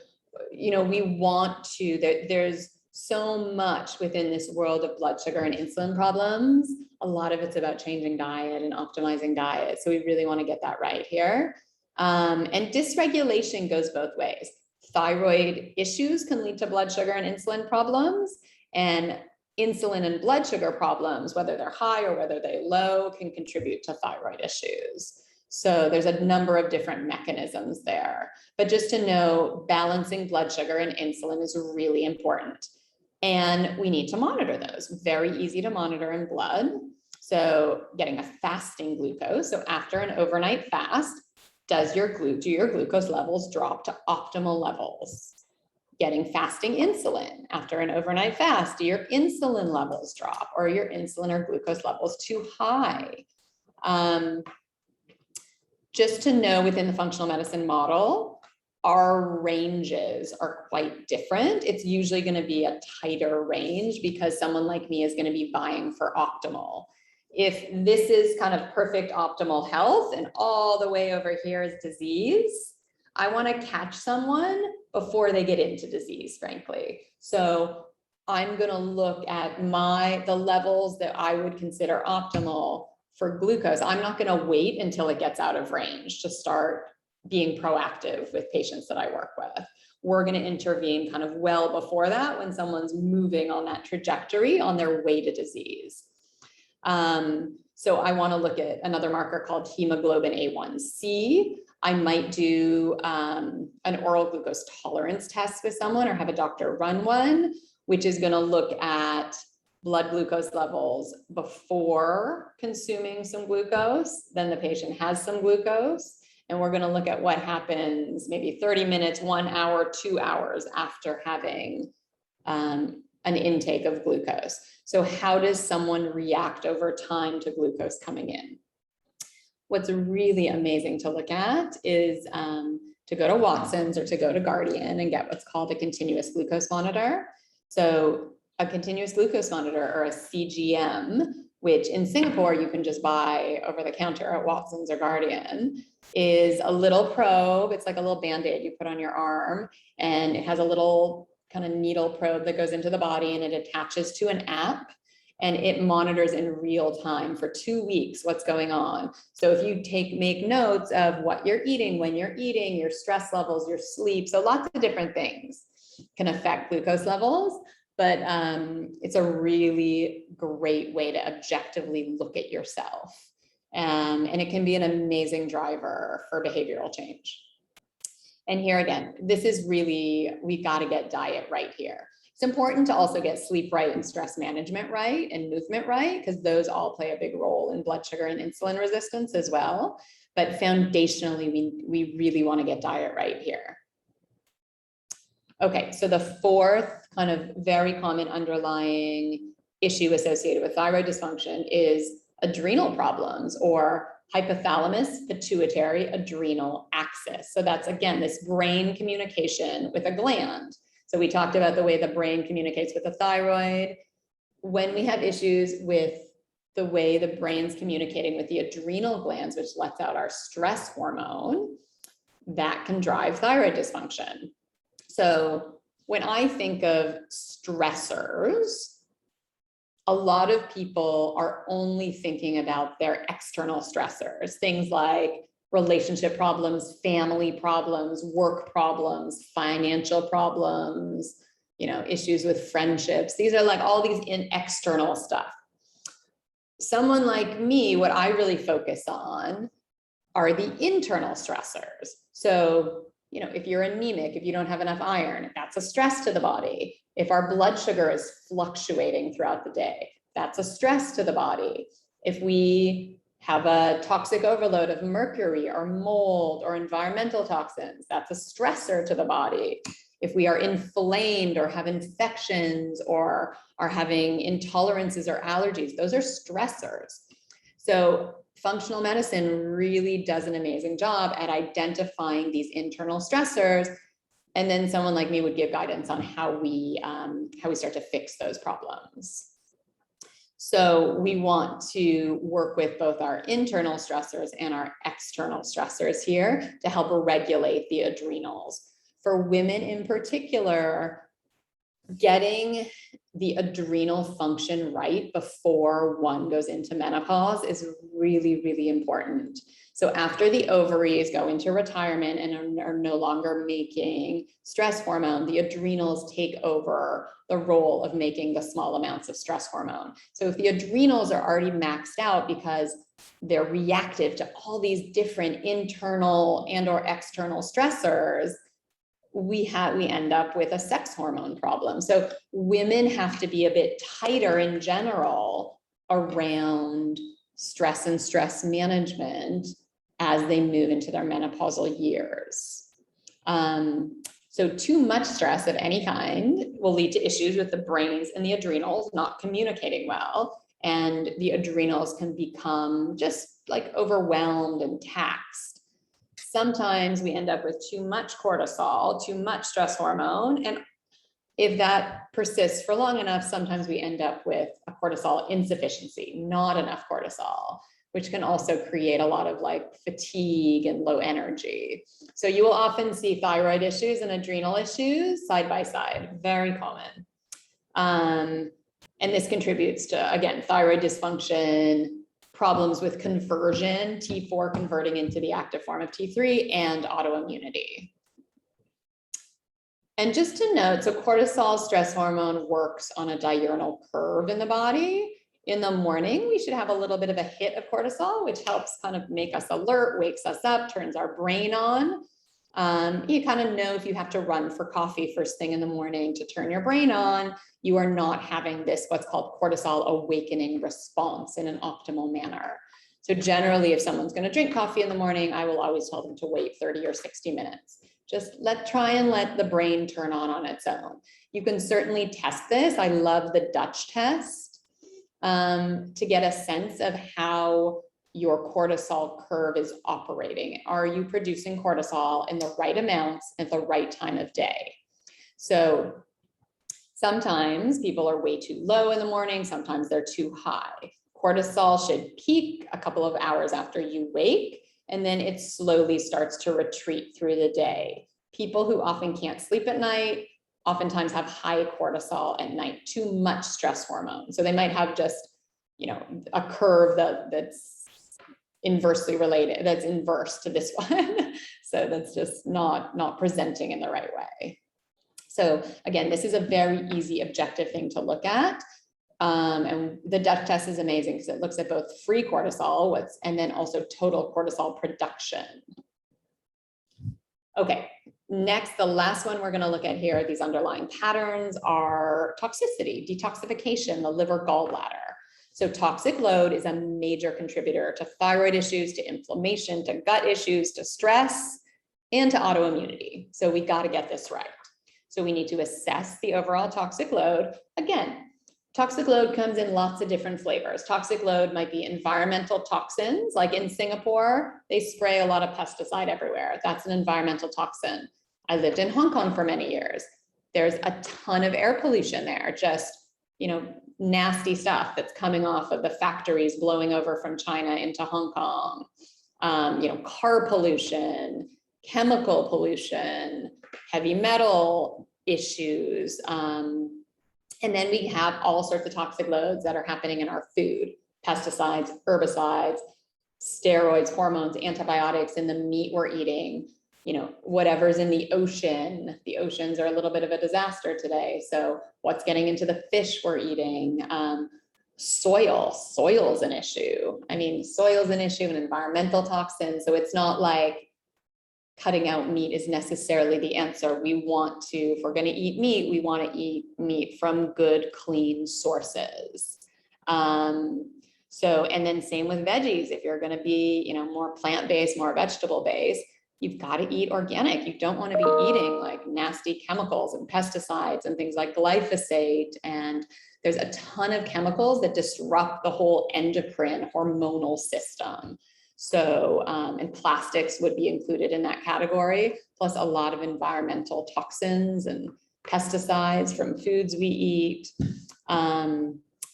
you know, we want to, there's so much within this world of blood sugar and insulin problems. A lot of it's about changing diet and optimizing diet. So we really want to get that right here. And dysregulation goes both ways. Thyroid issues can lead to blood sugar and insulin problems, and insulin and blood sugar problems, whether they're high or whether they're low, can contribute to thyroid issues. So there's a number of different mechanisms there, but just to know, balancing blood sugar and insulin is really important. And we need to monitor those. Very easy to monitor in blood. So getting a fasting glucose. So after an overnight fast, do your glucose levels drop to optimal levels? Getting fasting insulin after an overnight fast, do your insulin levels drop, or your insulin or glucose levels too high? Just to know, within the functional medicine model, our ranges are quite different. It's usually going to be a tighter range because someone like me is going to be vying for optimal. If this is kind of perfect optimal health and all the way over here is disease, I want to catch someone before they get into disease, frankly. So I'm going to look at the levels that I would consider optimal for glucose. I'm not going to wait until it gets out of range to start being proactive with patients that I work with. We're going to intervene kind of well before that, when someone's moving on that trajectory on their way to disease. So I want to look at another marker called hemoglobin A1C. I might do an oral glucose tolerance test with someone, or have a doctor run one, which is going to look at blood glucose levels before consuming some glucose. Then the patient has some glucose, and we're going to look at what happens maybe 30 minutes, 1 hour, 2 hours after having an intake of glucose. So how does someone react over time to glucose coming in? What's really amazing to look at is to go to Watson's or to go to Guardian and get what's called a continuous glucose monitor. So a continuous glucose monitor, or a CGM, which in Singapore you can just buy over the counter at Watson's or Guardian, is a little probe. It's like a little Band-Aid you put on your arm, and it has a little kind of needle probe that goes into the body, and it attaches to an app, and it monitors in real time for 2 weeks what's going on. So if you make notes of what you're eating, when you're eating, your stress levels, your sleep, so lots of different things can affect glucose levels. But it's a really great way to objectively look at yourself. And it can be an amazing driver for behavioral change. And here again, this is really, we've got to get diet right here. It's important to also get sleep right and stress management right and movement right, because those all play a big role in blood sugar and insulin resistance as well. But foundationally, we really want to get diet right here. Okay, so the fourth kind of very common underlying issue associated with thyroid dysfunction is adrenal problems, or hypothalamus pituitary adrenal axis. So that's, again, this brain communication with a gland. So we talked about the way the brain communicates with the thyroid. When we have issues with the way the brain's communicating with the adrenal glands, which lets out our stress hormone, that can drive thyroid dysfunction. So when I think of stressors, a lot of people are only thinking about their external stressors, things like relationship problems, family problems, work problems, financial problems, issues with friendships. These are like all these external stuff. Someone like me, what I really focus on are the internal stressors. So if you're anemic, if you don't have enough iron, that's a stress to the body. If our blood sugar is fluctuating throughout the day, that's a stress to the body. If we have a toxic overload of mercury or mold or environmental toxins, that's a stressor to the body. If we are inflamed or have infections or are having intolerances or allergies, those are stressors. So functional medicine really does an amazing job at identifying these internal stressors. And then someone like me would give guidance on how we start to fix those problems. So we want to work with both our internal stressors and our external stressors here to help regulate the adrenals. For women in particular, getting the adrenal function right before one goes into menopause is really, really important. So after the ovaries go into retirement and are no longer making stress hormone, the adrenals take over the role of making the small amounts of stress hormone. So if the adrenals are already maxed out because they're reactive to all these different internal and or external stressors, we end up with a sex hormone problem. So women have to be a bit tighter in general around stress and stress management as they move into their menopausal years. So too much stress of any kind will lead to issues with the brains and the adrenals not communicating well. And the adrenals can become just like overwhelmed and taxed. Sometimes we end up with too much cortisol, too much stress hormone. And if that persists for long enough, sometimes we end up with a cortisol insufficiency, not enough cortisol, which can also create a lot of like fatigue and low energy. So you will often see thyroid issues and adrenal issues side by side, very common. And this contributes to, again, thyroid dysfunction, problems with conversion, T4 converting into the active form of T3, and autoimmunity. And just to note, so cortisol, stress hormone, works on a diurnal curve in the body. In the morning, we should have a little bit of a hit of cortisol, which helps kind of make us alert, wakes us up, turns our brain on. You kind of know if you have to run for coffee first thing in the morning to turn your brain on, you are not having this, what's called cortisol awakening response in an optimal manner. So generally, if someone's going to drink coffee in the morning, I will always tell them to wait 30 or 60 minutes. Just try and let the brain turn on its own. You can certainly test this. I love the Dutch test to get a sense of how your cortisol curve is operating. Are you producing cortisol in the right amounts at the right time of day? So sometimes people are way too low in the morning, sometimes they're too high. Cortisol should peak a couple of hours after you wake, and then it slowly starts to retreat through the day. People who often can't sleep at night oftentimes have high cortisol at night, too much stress hormone. So they might have just, a curve that's inversely related, that's inverse to this one. So that's just not presenting in the right way. So again, this is a very easy objective thing to look at. And the Dutch test is amazing because it looks at both free cortisol, and then also total cortisol production. Okay, next, the last one we're going to look at here, these underlying patterns, are toxicity, detoxification, the liver gallbladder. So toxic load is a major contributor to thyroid issues, to inflammation, to gut issues, to stress, and to autoimmunity. So we got to get this right. So we need to assess the overall toxic load. Again, toxic load comes in lots of different flavors. Toxic load might be environmental toxins, like in Singapore, they spray a lot of pesticide everywhere. That's an environmental toxin. I lived in Hong Kong for many years. There's a ton of air pollution there, just, nasty stuff that's coming off of the factories blowing over from China into Hong Kong. Car pollution, chemical pollution, heavy metal issues. And then we have all sorts of toxic loads that are happening in our food: pesticides, herbicides, steroids, hormones, antibiotics in the meat we're eating, whatever's in the ocean. The oceans are a little bit of a disaster today. So what's getting into the fish we're eating? Soil's an issue. Soil's an issue, and environmental toxins. So it's not like cutting out meat is necessarily the answer. If we're going to eat meat, we want to eat meat from good, clean sources. And then same with veggies. If you're going to be, more plant-based, more vegetable-based, you've got to eat organic. You don't want to be eating like nasty chemicals and pesticides and things like glyphosate. And there's a ton of chemicals that disrupt the whole endocrine hormonal system. So, and plastics would be included in that category, plus a lot of environmental toxins and pesticides from foods we eat.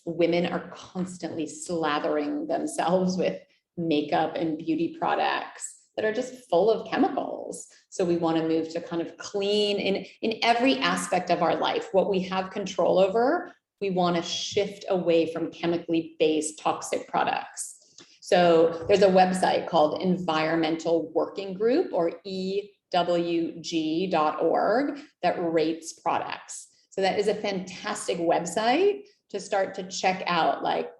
Women are constantly slathering themselves with makeup and beauty products that are just full of chemicals. So we want to move to kind of clean in every aspect of our life. What we have control over, we want to shift away from chemically based toxic products. So there's a website called Environmental Working Group, or EWG.org, that rates products. So that is a fantastic website to start to check out, like,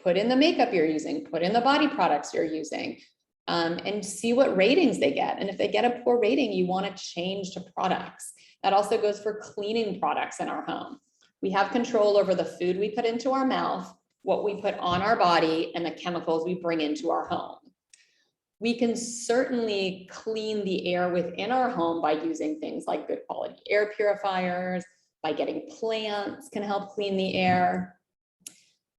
put in the makeup you're using, put in the body products you're using, and see what ratings they get. And if they get a poor rating, you want to change to products. That also goes for cleaning products in our home. We have control over the food we put into our mouth, what we put on our body, and the chemicals we bring into our home. We can certainly clean the air within our home by using things like good quality air purifiers, by getting plants can help clean the air.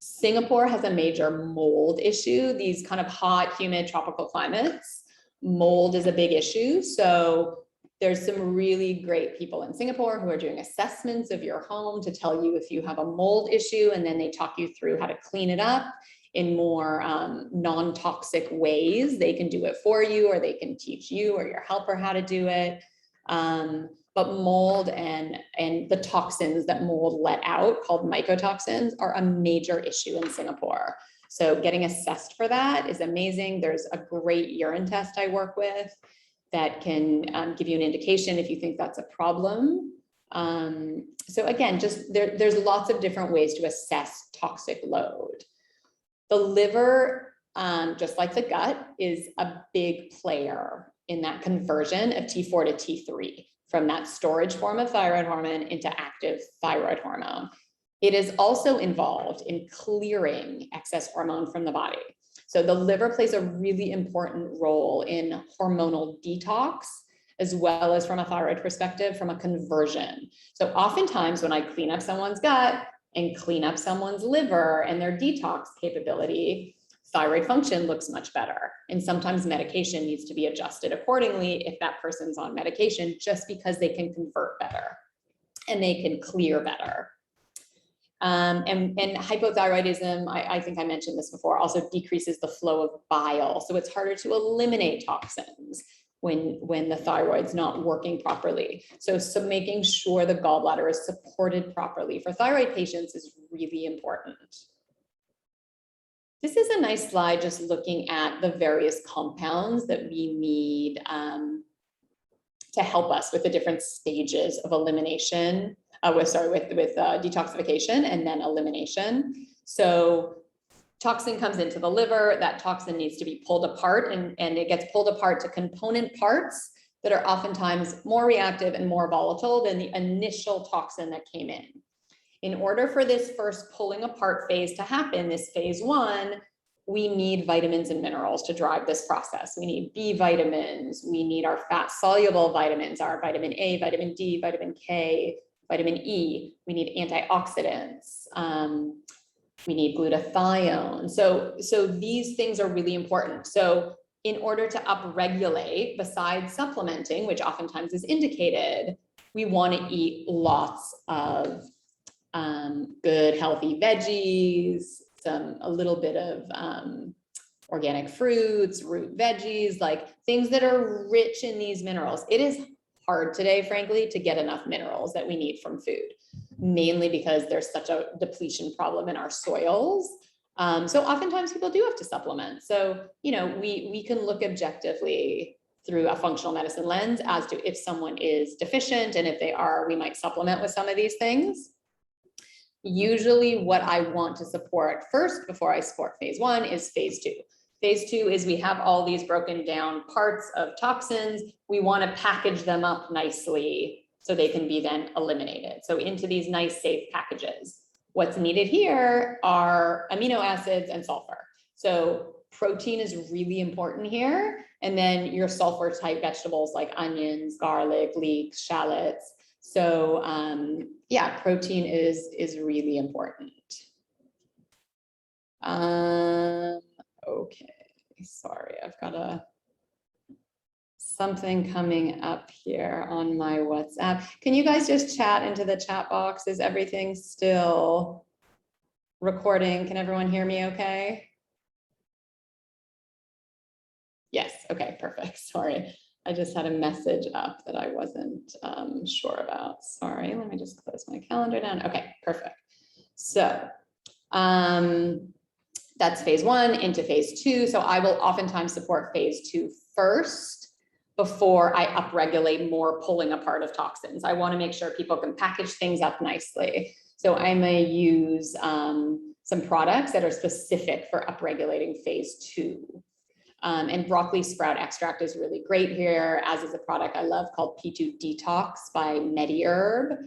Singapore has a major mold issue. These kind of hot, humid, tropical climates, mold is a big issue. So there's some really great people in Singapore who are doing assessments of your home to tell you if you have a mold issue, and then they talk you through how to clean it up in more non-toxic ways. They can do it for you, or they can teach you or your helper how to do it. But mold and the toxins that mold let out, called mycotoxins, are a major issue in Singapore. So getting assessed for that is amazing. There's a great urine test I work with that can give you an indication if you think that's a problem. So again, just there's lots of different ways to assess toxic load. The liver, just like the gut, is a big player in that conversion of T4 to T3, from that storage form of thyroid hormone into active thyroid hormone. It is also involved in clearing excess hormone from the body. So the liver plays a really important role in hormonal detox, as well as, from a thyroid perspective, from a conversion. So oftentimes when I clean up someone's gut and clean up someone's liver and their detox capability, thyroid function looks much better. And sometimes medication needs to be adjusted accordingly if that person's on medication, just because they can convert better and they can clear better. And hypothyroidism, I think I mentioned this before, also decreases the flow of bile. So it's harder to eliminate toxins when the thyroid's not working properly. So making sure the gallbladder is supported properly for thyroid patients is really important. This is a nice slide just looking at the various compounds that we need to help us with the different stages of elimination, with detoxification and then elimination. So toxin comes into the liver, that toxin needs to be pulled apart, and it gets pulled apart to component parts that are oftentimes more reactive and more volatile than the initial toxin that came in. In order for this first pulling apart phase to happen, this phase 1, we need vitamins and minerals to drive this process. We need B vitamins, we need our fat soluble vitamins, our vitamin A, vitamin D, vitamin K, vitamin E, we need antioxidants, we need glutathione. So these things are really important. So in order to upregulate, besides supplementing, which oftentimes is indicated, we want to eat lots of good healthy veggies, a little bit of organic fruits, root veggies, like things that are rich in these minerals. It is hard today, frankly, to get enough minerals that we need from food, mainly because there's such a depletion problem in our soils. So oftentimes people do have to supplement. So, we can look objectively through a functional medicine lens as to if someone is deficient, and if they are, we might supplement with some of these things. Usually what I want to support first before I support phase 1 is phase 2. Phase 2 is we have all these broken down parts of toxins. We want to package them up nicely so they can be then eliminated. So into these nice safe packages. What's needed here are amino acids and sulfur. So protein is really important here. And then your sulfur type vegetables like onions, garlic, leeks, shallots. So yeah, protein is really important. Okay, sorry, I've got something coming up here on my WhatsApp. Can you guys just chat into the chat box? Is everything still recording? Can everyone hear me okay? Yes, okay, perfect. Sorry. I just had a message up that I wasn't sure about. Sorry, let me just close my calendar down. Okay, perfect. So that's phase 1 into phase 2. So I will oftentimes support phase 2 first before I upregulate more pulling apart of toxins. I want to make sure people can package things up nicely. So I may use some products that are specific for upregulating phase 2. And broccoli sprout extract is really great here, as is a product I love called P2 Detox by MediHerb.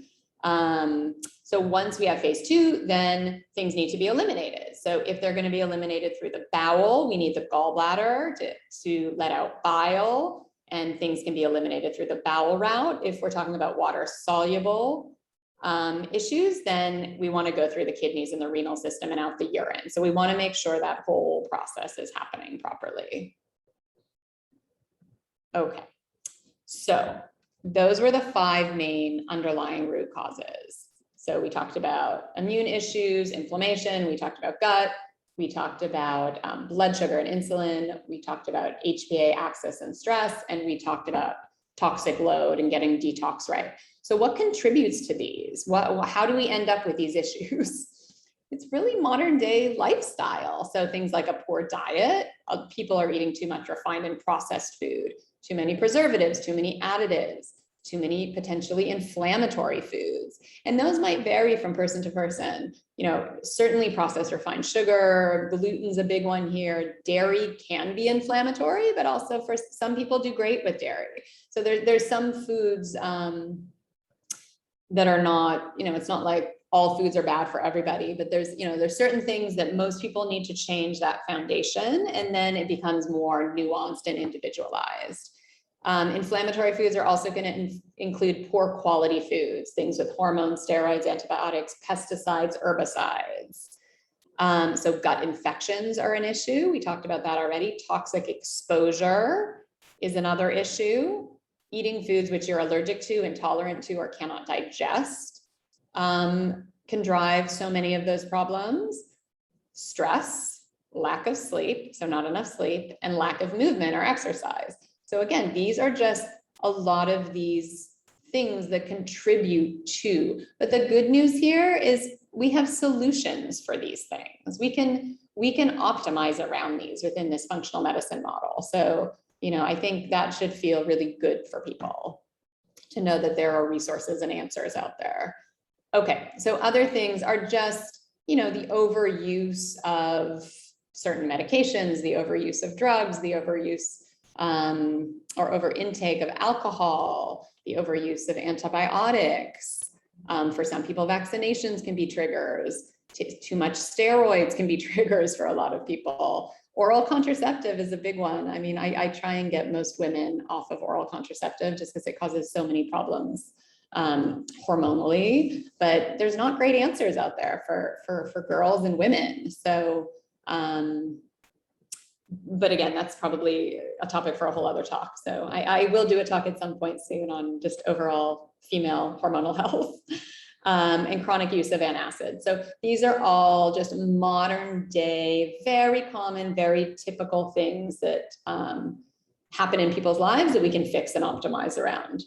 So once we have phase 2, then things need to be eliminated. So if they're going to be eliminated through the bowel, we need the gallbladder to let out bile, and things can be eliminated through the bowel route. If we're talking about water soluble issues, then we want to go through the kidneys and the renal system and out the urine. So we want to make sure that whole process is happening properly. Okay, so those were the 5 main underlying root causes. So we talked about immune issues, inflammation, we talked about gut, we talked about blood sugar and insulin, we talked about HPA axis and stress, and we talked about toxic load and getting detox right. So what contributes to these? How do we end up with these issues? It's really modern day lifestyle. So things like a poor diet, people are eating too much refined and processed food, too many preservatives, too many additives, too many potentially inflammatory foods. And those might vary from person to person. You know, certainly processed refined sugar, gluten's a big one here. Dairy can be inflammatory, but also for some people do great with dairy. So there's some foods that are not, you know, it's not like all foods are bad for everybody, but there's certain things that most people need to change that foundation, and then it becomes more nuanced and individualized. Inflammatory foods are also going to include poor quality foods, things with hormones, steroids, antibiotics, pesticides, herbicides. So gut infections are an issue. We talked about that already. Toxic exposure is another issue. Eating foods which you're allergic to, intolerant to, or cannot digest can drive so many of those problems. Stress, lack of sleep, so not enough sleep, and lack of movement or exercise. So again, these are just a lot of these things that contribute to, but the good news here is we have solutions for these things. We can optimize around these within this functional medicine model. So, you know, I think that should feel really good for people to know that there are resources and answers out there. Okay, so other things are just, you know, the overuse of certain medications, the overuse of drugs, the overuse or over intake of alcohol, the overuse of antibiotics. For some people, vaccinations can be triggers. Too much steroids can be triggers for a lot of people. Oral contraceptive is a big one. I mean, I try and get most women off of oral contraceptive just because it causes so many problems hormonally, but there's not great answers out there for girls and women. So, but again, that's probably a topic for a whole other talk. So I will do a talk at some point soon on just overall female hormonal health and chronic use of antacids. So these are all just modern day, very common, very typical things that happen in people's lives that we can fix and optimize around.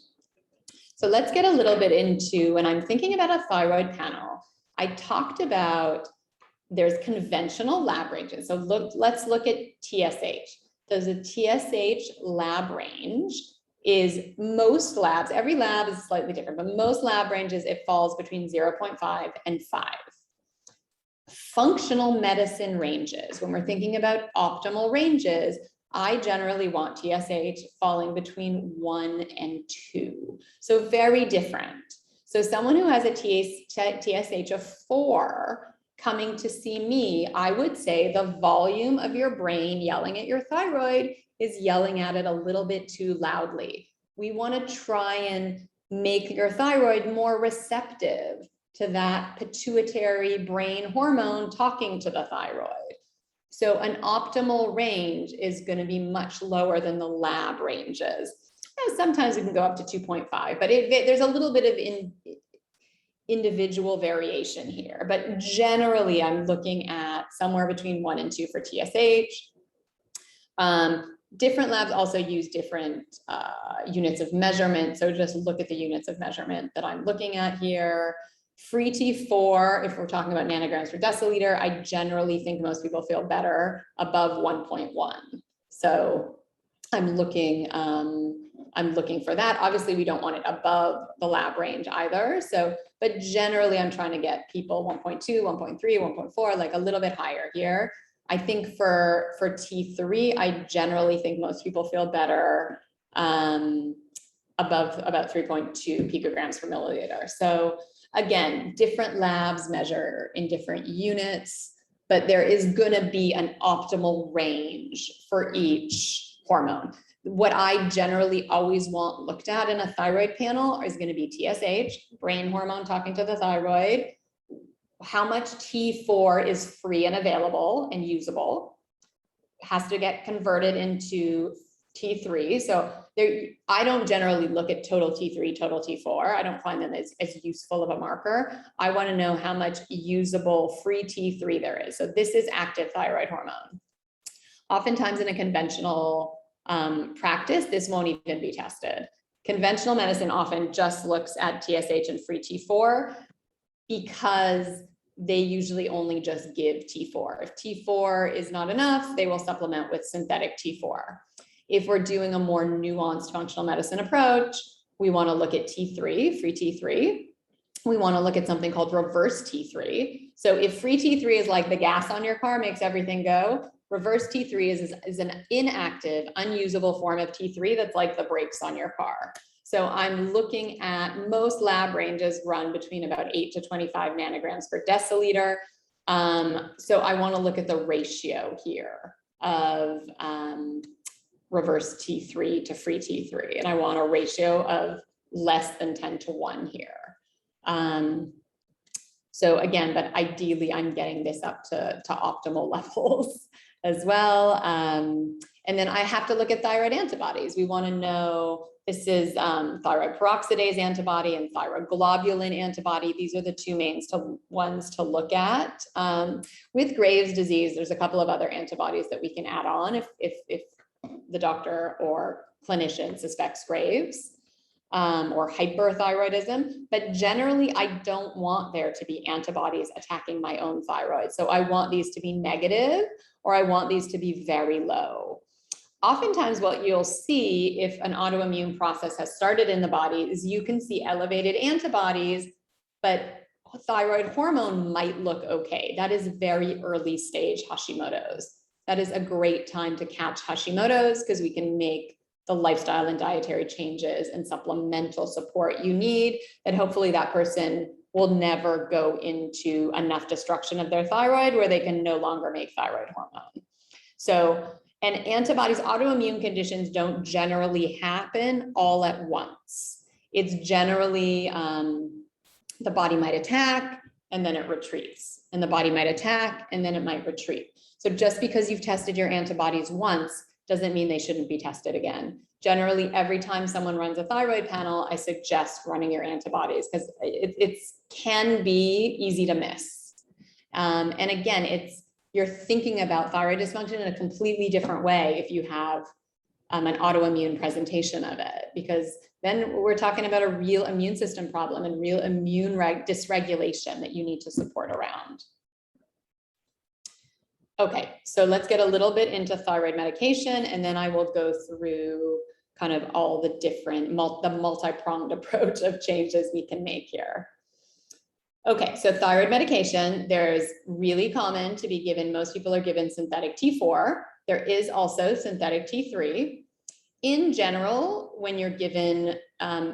So let's get a little bit into, when I'm thinking about a thyroid panel, I talked about there's conventional lab ranges. So let's look at TSH. So the TSH lab range is most labs, every lab is slightly different, but most lab ranges, it falls between 0.5 and 5. Functional medicine ranges, when we're thinking about optimal ranges, I generally want TSH falling between 1 and 2. So very different. So someone who has a TSH of 4 coming to see me, I would say the volume of your brain yelling at your thyroid is yelling at it a little bit too loudly. We want to try and make your thyroid more receptive to that pituitary brain hormone talking to the thyroid. So an optimal range is going to be much lower than the lab ranges. Sometimes it can go up to 2.5, but there's a little bit of individual variation here, but generally I'm looking at somewhere between 1 and 2 for TSH. different labs also use different units of measurement. So just look at the units of measurement that I'm looking at here. Free T4, if we're talking about nanograms per deciliter, I generally think most people feel better above 1.1. So I'm looking for that. Obviously, we don't want it above the lab range either. So, but generally, I'm trying to get people 1.2, 1.3, 1.4, like a little bit higher here. I think for T3, I generally think most people feel better above about 3.2 picograms per milliliter. So again, different labs measure in different units, but there is going to be an optimal range for each hormone. What I generally always want looked at in a thyroid panel is going to be TSH, brain hormone talking to the thyroid, how much T4 is free and available and usable, has to get converted into T3. So there, I don't generally look at total T3, total T4. I don't find them as useful of a marker. I want to know how much usable free T3 there is. So this is active thyroid hormone. Oftentimes in a conventional practice, this won't even be tested. Conventional medicine often just looks at TSH and free T4 because they usually only just give T4. If T4 is not enough, they will supplement with synthetic T4. If we're doing a more nuanced functional medicine approach, we want to look at T3, free T3. We want to look at something called reverse T3. So if free T3 is like the gas on your car, makes everything go, reverse T3 is an inactive, unusable form of T3 that's like the brakes on your car. So I'm looking at most lab ranges run between about 8 to 25 nanograms per deciliter. So I want to look at the ratio here of reverse T3 to free T3. And I want a ratio of less than 10 to 1 here. So again, but ideally I'm getting this up to optimal levels as well. And then I have to look at thyroid antibodies. We want to know, this is thyroid peroxidase antibody and thyroid globulin antibody. These are the two main ones to look at. With Graves' disease, there's a couple of other antibodies that we can add on if the doctor or clinician suspects Graves or hyperthyroidism. But generally, I don't want there to be antibodies attacking my own thyroid. So I want these to be negative, or I want these to be very low. Oftentimes what you'll see if an autoimmune process has started in the body is you can see elevated antibodies, but thyroid hormone might look okay. That is very early stage Hashimoto's. That is a great time to catch Hashimoto's because we can make the lifestyle and dietary changes and supplemental support you need, and hopefully that person will never go into enough destruction of their thyroid where they can no longer make thyroid hormone. So, and antibodies, autoimmune conditions don't generally happen all at once. It's generally, the body might attack and then it retreats, and the body might attack and then it might retreat. So just because you've tested your antibodies once doesn't mean they shouldn't be tested again. Generally, every time someone runs a thyroid panel, I suggest running your antibodies because it can be easy to miss. And again, you're thinking about thyroid dysfunction in a completely different way if you have an autoimmune presentation of it, because then we're talking about a real immune system problem and real immune dysregulation that you need to support around. Okay, so let's get a little bit into thyroid medication, and then I will go through kind of all the different, the multi-pronged approach of changes we can make here. Okay, so thyroid medication, there's really common to be given, most people are given synthetic T4. There is also synthetic T3. In general, when you're given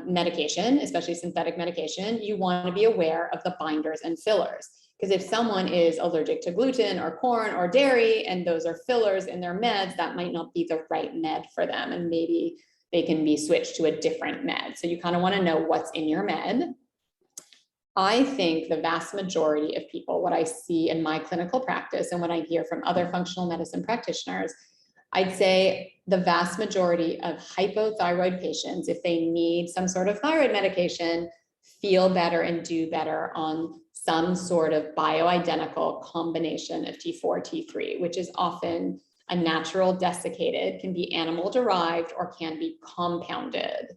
medication, especially synthetic medication, you want to be aware of the binders and fillers. Because if someone is allergic to gluten or corn or dairy, and those are fillers in their meds, that might not be the right med for them. And maybe they can be switched to a different med. So you kind of want to know what's in your med. I think the vast majority of people, what I see in my clinical practice and what I hear from other functional medicine practitioners, I'd say the vast majority of hypothyroid patients, if they need some sort of thyroid medication, feel better and do better on some sort of bioidentical combination of T4, T3, which is often A natural desiccated can be animal derived or can be compounded.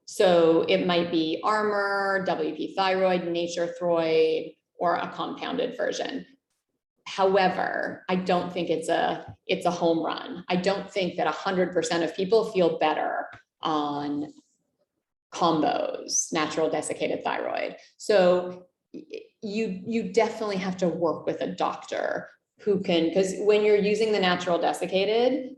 So it might be Armour, WP Thyroid, Nature Thyroid, or a compounded version. However, I don't think it's a home run. I don't think that 100% of people feel better on combos, natural desiccated thyroid. So you definitely have to work with a doctor who can, because when you're using the natural desiccated,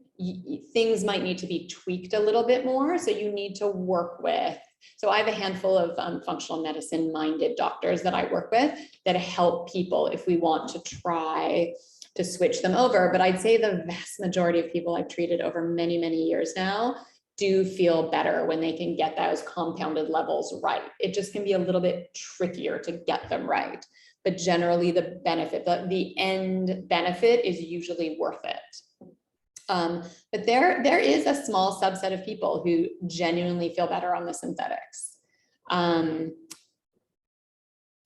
things might need to be tweaked a little bit more. So you need to work with, so I have a handful of functional medicine minded doctors that I work with that help people if we want to try to switch them over. But I'd say the vast majority of people I've treated over many, many years now do feel better when they can get those compounded levels right. It just can be a little bit trickier to get them right. But generally the benefit, the end benefit is usually worth it. But there is a small subset of people who genuinely feel better on the synthetics.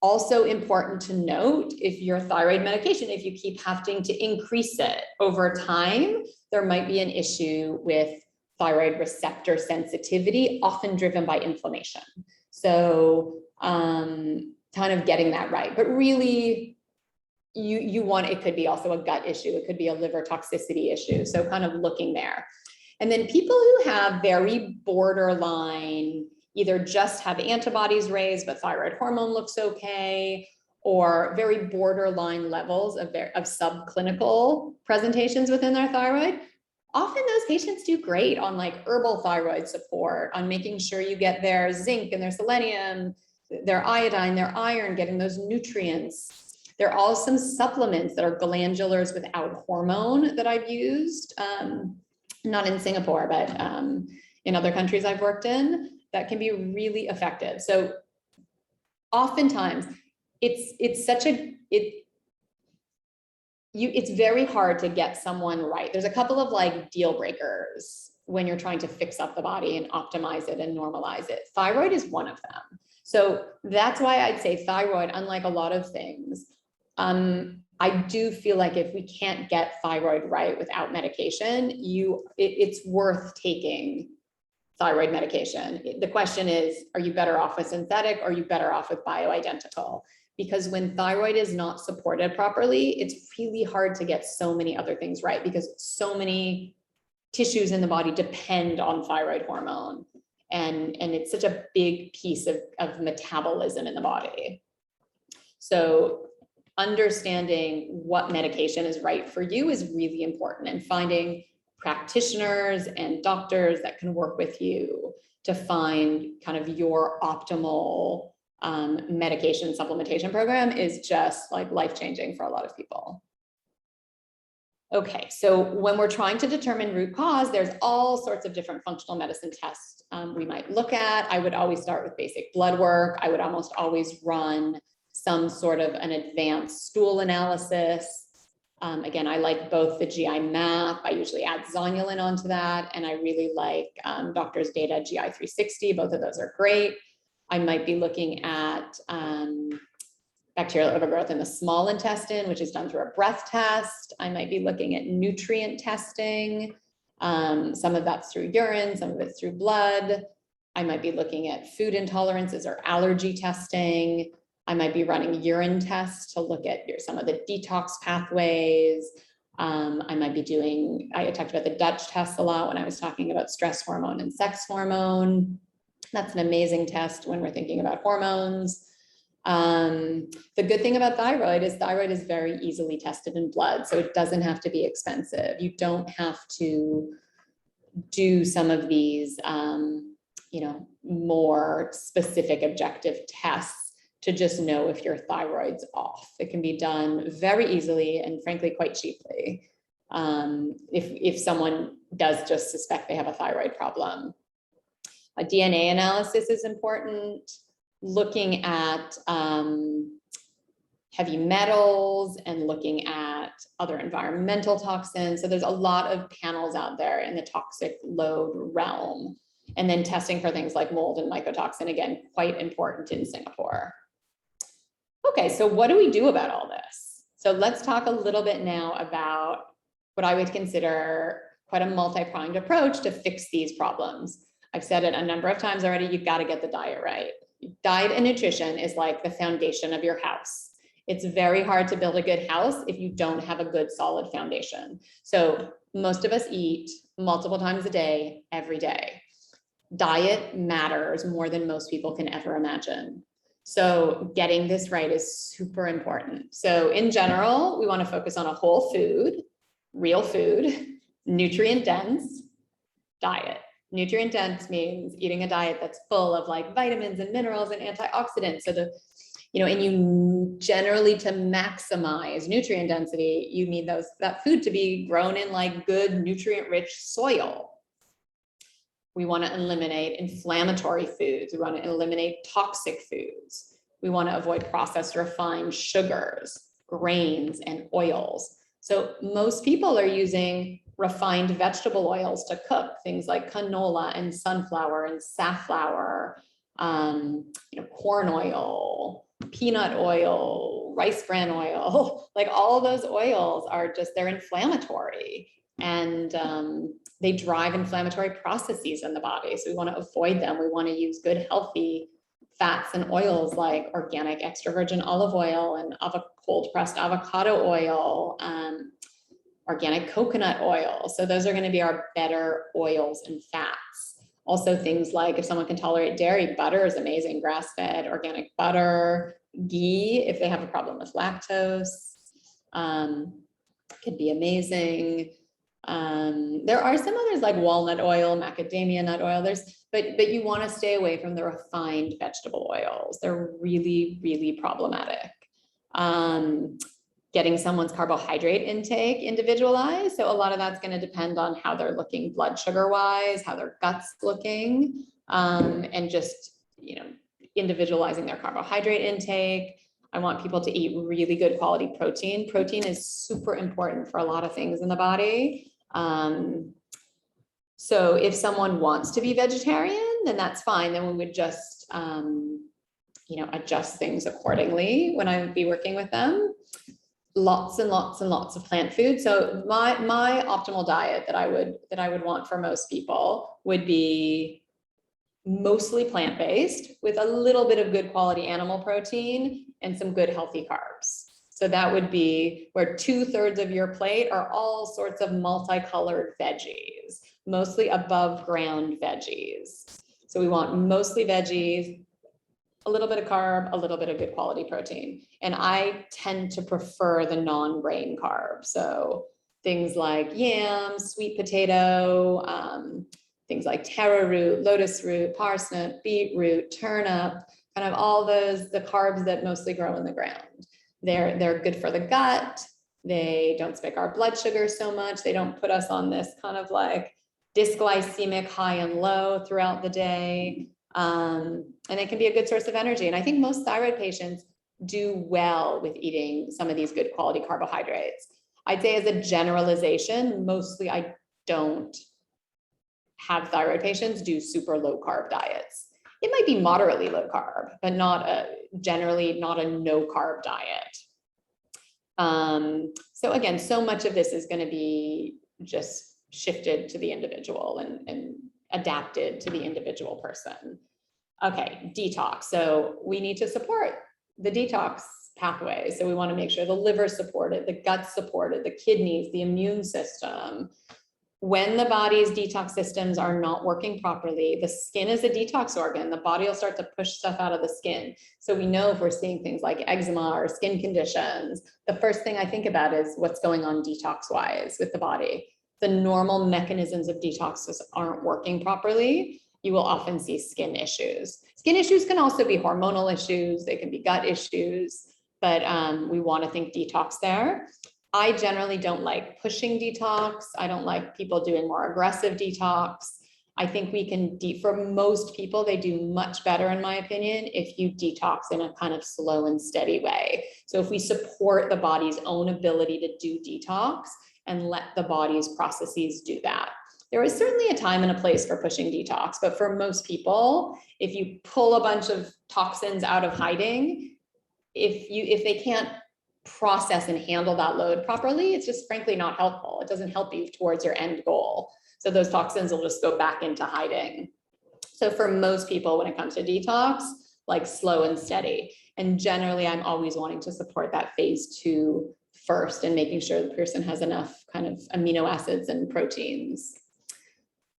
Also important to note, if your thyroid medication, if you keep having to increase it over time, there might be an issue with thyroid receptor sensitivity, often driven by inflammation. So kind of getting that right, but really you want, it could be also a gut issue. It could be a liver toxicity issue. So kind of looking there. And then people who have very borderline, either just have antibodies raised, but thyroid hormone looks okay, or very borderline levels of subclinical presentations within their thyroid, often those patients do great on like herbal thyroid support, on making sure you get their zinc and their selenium, their iodine, their iron, getting those nutrients. There are also some supplements that are glandulars without hormone that I've used, not in Singapore, but in other countries I've worked in, that can be really effective. So oftentimes it's very hard to get someone right. There's a couple of like deal breakers when you're trying to fix up the body and optimize it and normalize it. Thyroid is one of them. So that's why I'd say thyroid, unlike a lot of things, I do feel like if we can't get thyroid right without medication, it's worth taking thyroid medication. The question is, are you better off with synthetic or are you better off with bioidentical? Because when thyroid is not supported properly, it's really hard to get so many other things right, because so many tissues in the body depend on thyroid hormone. And it's such a big piece of metabolism in the body. So understanding what medication is right for you is really important, and finding practitioners and doctors that can work with you to find kind of your optimal medication supplementation program is just like life-changing for a lot of people. Okay, so when we're trying to determine root cause, there's all sorts of different functional medicine tests we might look at. I would always start with basic blood work. I would almost always run some sort of an advanced stool analysis. Again, I like both the GI map. I usually add zonulin onto that. And I really like Doctor's Data GI 360. Both of those are great. I might be looking at bacterial overgrowth in the small intestine, which is done through a breath test. I might be looking at nutrient testing. Some of that's through urine, some of it's through blood. I might be looking at food intolerances or allergy testing. I might be running urine tests to look at some of the detox pathways. I might be doing, I talked about the Dutch test a lot when I was talking about stress hormone and sex hormone. That's an amazing test when we're thinking about hormones. The good thing about thyroid is very easily tested in blood, so it doesn't have to be expensive. You don't have to do some of these, more specific objective tests to just know if your thyroid's off. It can be done very easily and frankly quite cheaply if someone does just suspect they have a thyroid problem. A DNA analysis is important. Looking at heavy metals and looking at other environmental toxins. So there's a lot of panels out there in the toxic load realm. And then testing for things like mold and mycotoxin, again, quite important in Singapore. Okay, so what do we do about all this? So let's talk a little bit now about what I would consider quite a multi-pronged approach to fix these problems. I've said it a number of times already, you've got to get the diet right. Diet and nutrition is like the foundation of your house. It's very hard to build a good house if you don't have a good solid foundation. So most of us eat multiple times a day, every day. Diet matters more than most people can ever imagine. So getting this right is super important. So in general, we want to focus on a whole food, real food, nutrient dense diet. Nutrient dense means eating a diet that's full of like vitamins and minerals and antioxidants. So and you generally, to maximize nutrient density, you need that food to be grown in like good nutrient rich soil. We want to eliminate inflammatory foods. We want to eliminate toxic foods. We want to avoid processed refined sugars, grains, and oils. So most people are using refined vegetable oils to cook, things like canola and sunflower and safflower, corn oil, peanut oil, rice bran oil, like all those oils are they're inflammatory, and they drive inflammatory processes in the body. So we want to avoid them. We want to use good, healthy fats and oils like organic extra virgin olive oil and cold pressed avocado oil, organic coconut oil. So those are going to be our better oils and fats. Also things like, if someone can tolerate dairy, butter is amazing, grass-fed, organic butter, ghee, if they have a problem with lactose, could be amazing. There are some others like walnut oil, macadamia nut oil, but you want to stay away from the refined vegetable oils. They're really, really problematic. Getting someone's carbohydrate intake individualized. So a lot of that's going to depend on how they're looking blood sugar wise, how their gut's looking, and just, individualizing their carbohydrate intake. I want people to eat really good quality protein. Protein is super important for a lot of things in the body. So if someone wants to be vegetarian, then that's fine. Then we would just, adjust things accordingly when I would be working with them. Lots and lots and lots of plant food. So my optimal diet that I would want for most people would be mostly plant-based with a little bit of good quality animal protein and some good healthy carbs. So that would be where 2/3 of your plate are all sorts of multicolored veggies, mostly above ground veggies. So we want mostly veggies, a little bit of carb, a little bit of good quality protein. And I tend to prefer the non-grain carbs. So things like yam, sweet potato, things like taro root, lotus root, parsnip, beetroot, turnip, kind of all the carbs that mostly grow in the ground. They're good for the gut. They don't spike our blood sugar so much. They don't put us on this kind of like dysglycemic high and low throughout the day. And it can be a good source of energy. And I think most thyroid patients do well with eating some of these good quality carbohydrates. I'd say as a generalization, mostly I don't have thyroid patients do super low carb diets. It might be moderately low carb, but generally not a no carb diet. So again, so much of this is going to be just shifted to the individual and adapted to the individual person. Okay, detox. So we need to support the detox pathway. So we want to make sure the liver's supported, the gut's supported, the kidneys, the immune system. When the body's detox systems are not working properly, the skin is a detox organ. The body will start to push stuff out of the skin. So we know if we're seeing things like eczema or skin conditions, the first thing I think about is what's going on detox-wise with the body. The normal mechanisms of detox aren't working properly. You will often see skin issues. Skin issues can also be hormonal issues. They can be gut issues, but we want to think detox there. I generally don't like pushing detox. I don't like people doing more aggressive detox. I think we can, for most people, they do much better, in my opinion, if you detox in a kind of slow and steady way. So if we support the body's own ability to do detox and let the body's processes do that. There is certainly a time and a place for pushing detox, but for most people, if you pull a bunch of toxins out of hiding, if they can't process and handle that load properly, it's just frankly not helpful. It doesn't help you towards your end goal. So those toxins will just go back into hiding. So for most people, when it comes to detox, like slow and steady. And generally, I'm always wanting to support that phase 2 first and making sure the person has enough kind of amino acids and proteins.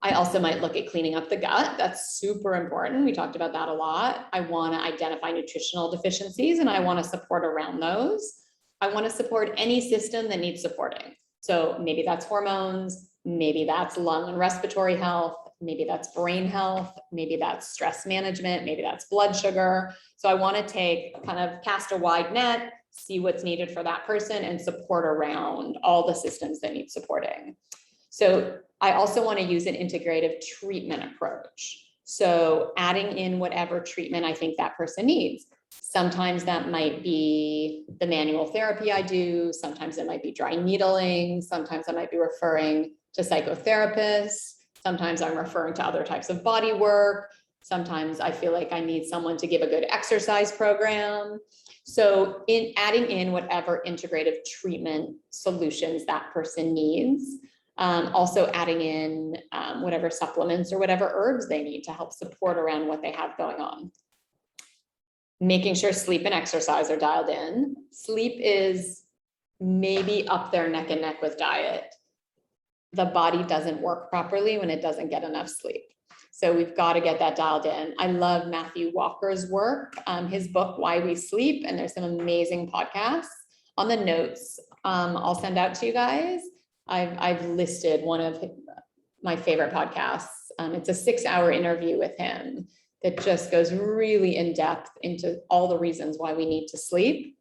I also might look at cleaning up the gut. That's super important. We talked about that a lot. I want to identify nutritional deficiencies and I want to support around those. I want to support any system that needs supporting. So maybe that's hormones, maybe that's lung and respiratory health, maybe that's brain health, maybe that's stress management, maybe that's blood sugar. So I want to cast a wide net, see what's needed for that person and support around all the systems that need supporting. So I also want to use an integrative treatment approach. So adding in whatever treatment I think that person needs. Sometimes that might be the manual therapy I do. Sometimes it might be dry needling. Sometimes I might be referring to psychotherapists. Sometimes I'm referring to other types of body work. Sometimes I feel like I need someone to give a good exercise program. So in adding in whatever integrative treatment solutions that person needs, also adding in whatever supplements or whatever herbs they need to help support around what they have going on. Making sure sleep and exercise are dialed in. Sleep is maybe up there neck and neck with diet. The body doesn't work properly when it doesn't get enough sleep. So we've got to get that dialed in. I love Matthew Walker's work, his book, Why We Sleep, and there's some amazing podcasts. On the notes I'll send out to you guys, I've listed one of my favorite podcasts. It's a 6-hour interview with him that just goes really in depth into all the reasons why we need to sleep.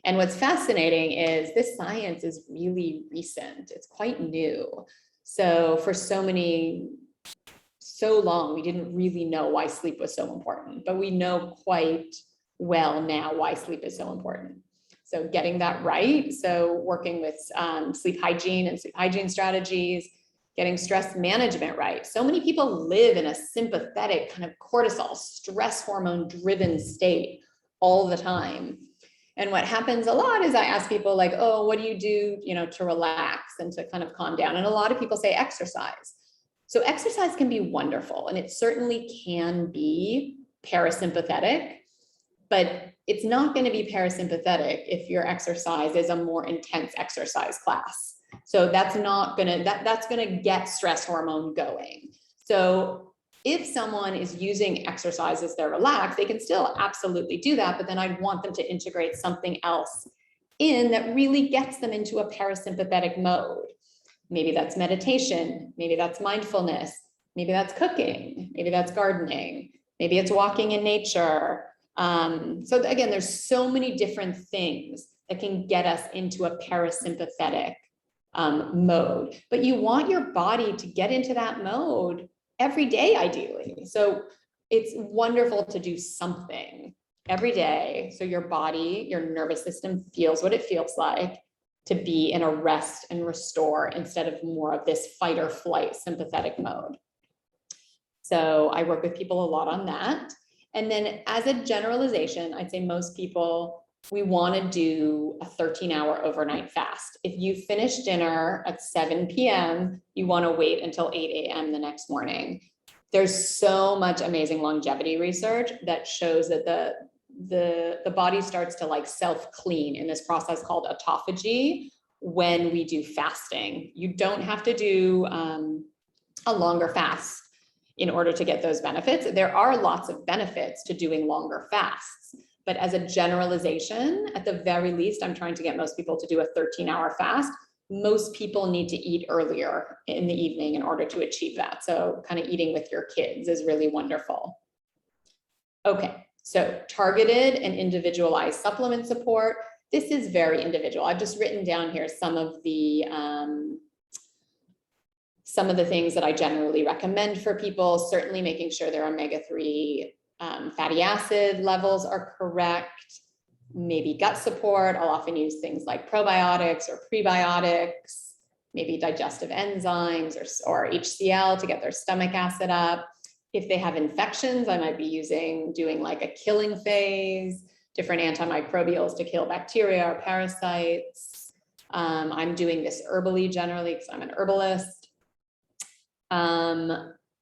And what's fascinating is this science is really recent. It's quite new. So for so long, we didn't really know why sleep was so important, but we know quite well now why sleep is so important. So getting that right. So working with sleep hygiene and sleep hygiene strategies, getting stress management right. So many people live in a sympathetic kind of cortisol, stress hormone driven state all the time. And what happens a lot is I ask people like, oh, what do you do, to relax and to kind of calm down? And a lot of people say exercise. So exercise can be wonderful and it certainly can be parasympathetic, but it's not going to be parasympathetic if your exercise is a more intense exercise class. So that's going to get stress hormone going. So if someone is using exercise as they're relaxed, they can still absolutely do that, but then I want them to integrate something else in that really gets them into a parasympathetic mode. Maybe that's meditation, maybe that's mindfulness, maybe that's cooking, maybe that's gardening, maybe it's walking in nature. So again, there's so many different things that can get us into a parasympathetic mode, but you want your body to get into that mode every day, ideally. So it's wonderful to do something every day. So your body, your nervous system feels what it feels like to be in a rest and restore instead of more of this fight or flight sympathetic mode. So I work with people a lot on that. And then as a generalization, I'd say most people, we want to do a 13-hour overnight fast. If you finish dinner at 7 p.m., you want to wait until 8 a.m. the next morning. There's so much amazing longevity research that shows that the body starts to like self-clean in this process called autophagy when we do fasting. You don't have to do a longer fast in order to get those benefits. There are lots of benefits to doing longer fasts, but as a generalization, at the very least, I'm trying to get most people to do a 13-hour fast. Most people need to eat earlier in the evening in order to achieve that. So kind of eating with your kids is really wonderful. Okay, so targeted and individualized supplement support. This is very individual. I've just written down here some of the things that I generally recommend for people, certainly making sure their omega-3 fatty acid levels are correct, maybe gut support. I'll often use things like probiotics or prebiotics, maybe digestive enzymes or HCl to get their stomach acid up. If they have infections, I might be doing like a killing phase different antimicrobials to kill bacteria or parasites. I'm doing this herbally generally because I'm an herbalist.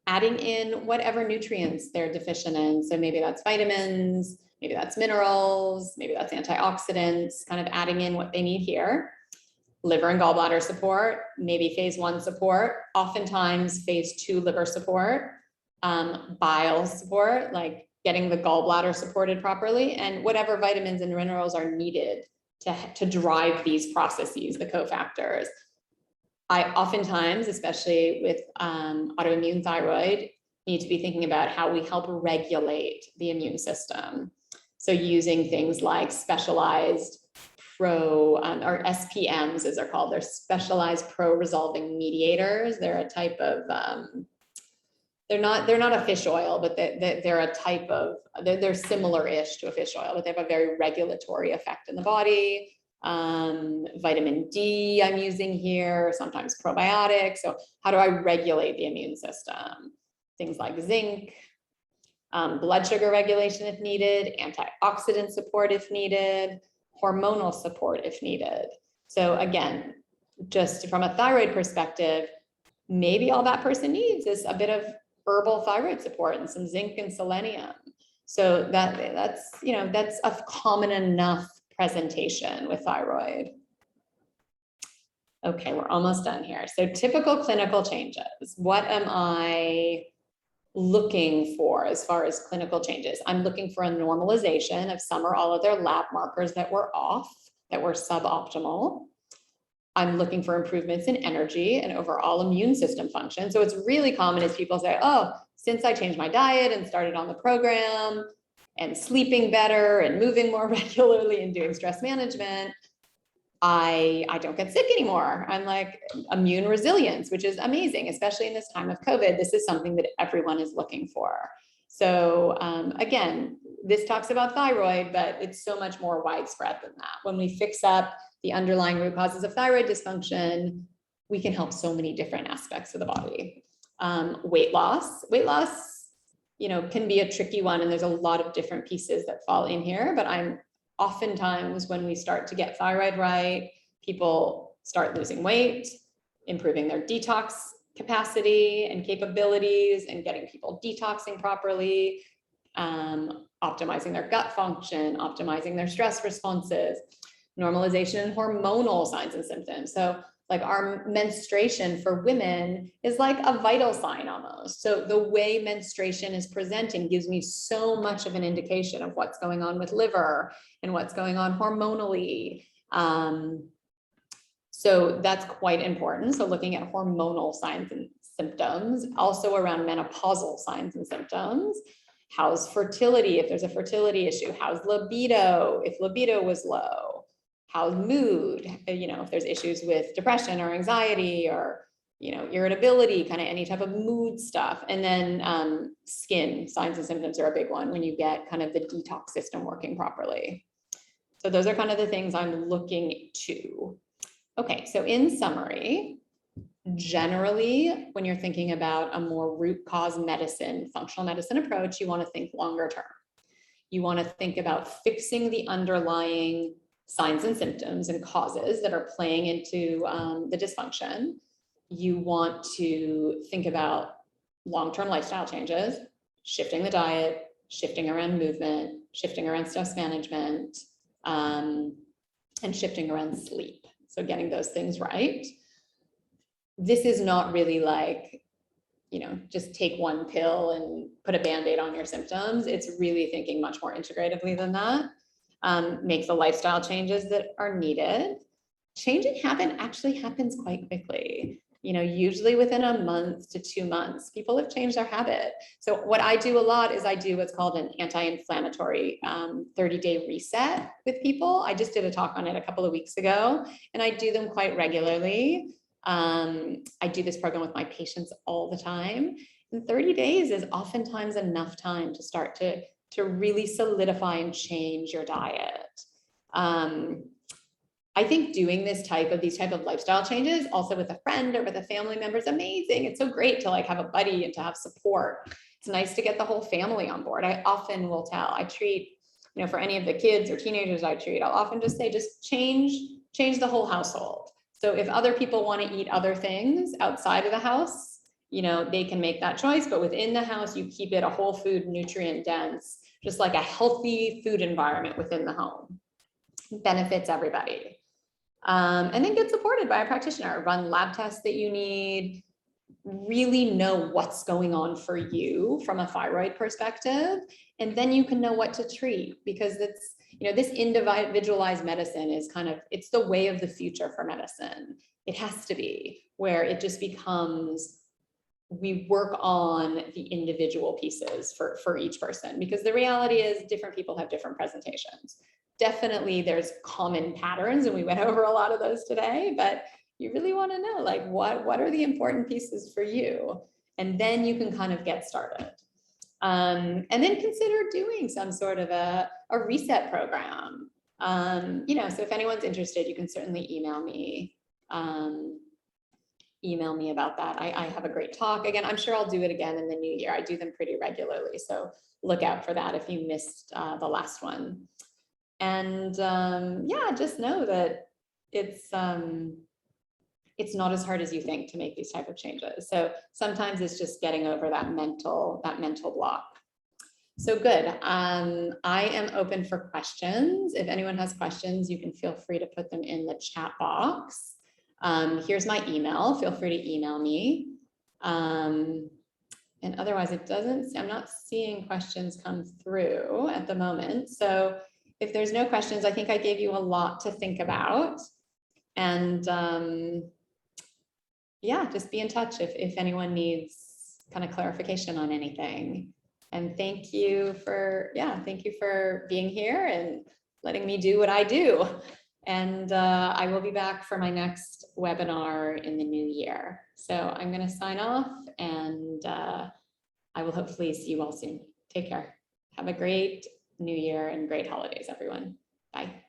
Adding in whatever nutrients they're deficient in. So maybe that's vitamins, maybe that's minerals, maybe that's antioxidants, kind of adding in what they need here. Liver and gallbladder support, maybe phase 1 support, oftentimes phase 2 liver support, bile support, like getting the gallbladder supported properly, and whatever vitamins and minerals are needed to drive these processes, the cofactors. I oftentimes, especially with autoimmune thyroid, need to be thinking about how we help regulate the immune system. So using things like specialized or SPMs, as they're called, they're specialized pro-resolving mediators. They're a type of, they're not a fish oil, but they're a type of, they're similar-ish to a fish oil, but they have a very regulatory effect in the body. Vitamin D I'm using here, sometimes probiotics. So how do I regulate the immune system? Things like zinc, blood sugar regulation if needed, antioxidant support if needed, hormonal support if needed. So again, just from a thyroid perspective, maybe all that person needs is a bit of herbal thyroid support and some zinc and selenium. So that's a common enough presentation with thyroid. Okay, we're almost done here. So typical clinical changes. What am I looking for as far as clinical changes? I'm looking for a normalization of some or all of their lab markers that were off, that were suboptimal. I'm looking for improvements in energy and overall immune system function. So it's really common as people say, oh, since I changed my diet and started on the program and sleeping better and moving more regularly and doing stress management, I don't get sick anymore. I'm like immune resilience, which is amazing, especially in this time of COVID. This is something that everyone is looking for. So again, this talks about thyroid, but it's so much more widespread than that. When we fix up the underlying root causes of thyroid dysfunction, we can help so many different aspects of the body. Weight loss, can be a tricky one, and there's a lot of different pieces that fall in here, but oftentimes when we start to get thyroid right, people start losing weight, improving their detox capacity and capabilities, and getting people detoxing properly, optimizing their gut function, optimizing their stress responses, normalization in hormonal signs and symptoms. So like our menstruation for women is like a vital sign almost. So the way menstruation is presenting gives me so much of an indication of what's going on with liver and what's going on hormonally. So that's quite important. So looking at hormonal signs and symptoms, also around menopausal signs and symptoms. How's fertility, if there's a fertility issue? How's libido, if libido was low? How's mood, if there's issues with depression or anxiety or, irritability, kind of any type of mood stuff. And then skin signs and symptoms are a big one when you get kind of the detox system working properly. So those are kind of the things I'm looking to. Okay, so in summary, generally, when you're thinking about a more root cause medicine, functional medicine approach, you want to think longer term. You want to think about fixing the underlying signs and symptoms and causes that are playing into the dysfunction. You want to think about long-term lifestyle changes, shifting the diet, shifting around movement, shifting around stress management, and shifting around sleep. So getting those things right. This is not really like, just take one pill and put a Band-Aid on your symptoms. It's really thinking much more integratively than that. Make the lifestyle changes that are needed. Changing habit actually happens quite quickly. Usually within a month to 2 months, people have changed their habit. So what I do a lot is I do what's called an anti-inflammatory 30-day reset with people. I just did a talk on it a couple of weeks ago, and I do them quite regularly. I do this program with my patients all the time. And 30 days is oftentimes enough time to start to really solidify and change your diet. I think doing these type of lifestyle changes also with a friend or with a family member is amazing. It's so great to like have a buddy and to have support. It's nice to get the whole family on board. I often will I treat for any of the kids or teenagers I treat, I'll often just say, just change the whole household. So if other people want to eat other things outside of the house, they can make that choice, but within the house, you keep it a whole food, nutrient dense, just like a healthy food environment within the home. Benefits everybody. And then get supported by a practitioner, run lab tests that you need, really know what's going on for you from a thyroid perspective, and then you can know what to treat, because it's, this individualized medicine is it's the way of the future for medicine. It has to be, where it just becomes, we work on the individual pieces for each person, because the reality is different people have different presentations. Definitely there's common patterns, and we went over a lot of those today, but you really want to know, like, what are the important pieces for you? And then you can kind of get started. And then consider doing some sort of a reset program. So if anyone's interested, you can certainly email me about that. I have a great talk. Again, I'm sure I'll do it again in the new year. I do them pretty regularly, so look out for that if you missed the last one. And yeah, just know that it's not as hard as you think to make these type of changes. So sometimes it's just getting over that mental block. So good. I am open for questions. If anyone has questions, you can feel free to put them in the chat box. Here's my email. Feel free to email me. And otherwise, I'm not seeing questions come through at the moment. So if there's no questions, I think I gave you a lot to think about. And yeah, just be in touch if anyone needs kind of clarification on anything. And thank you for being here and letting me do what I do. And I will be back for my next webinar in the new year. So I'm going to sign off, and I will hopefully see you all soon. Take care. Have a great new year and great holidays, everyone. Bye.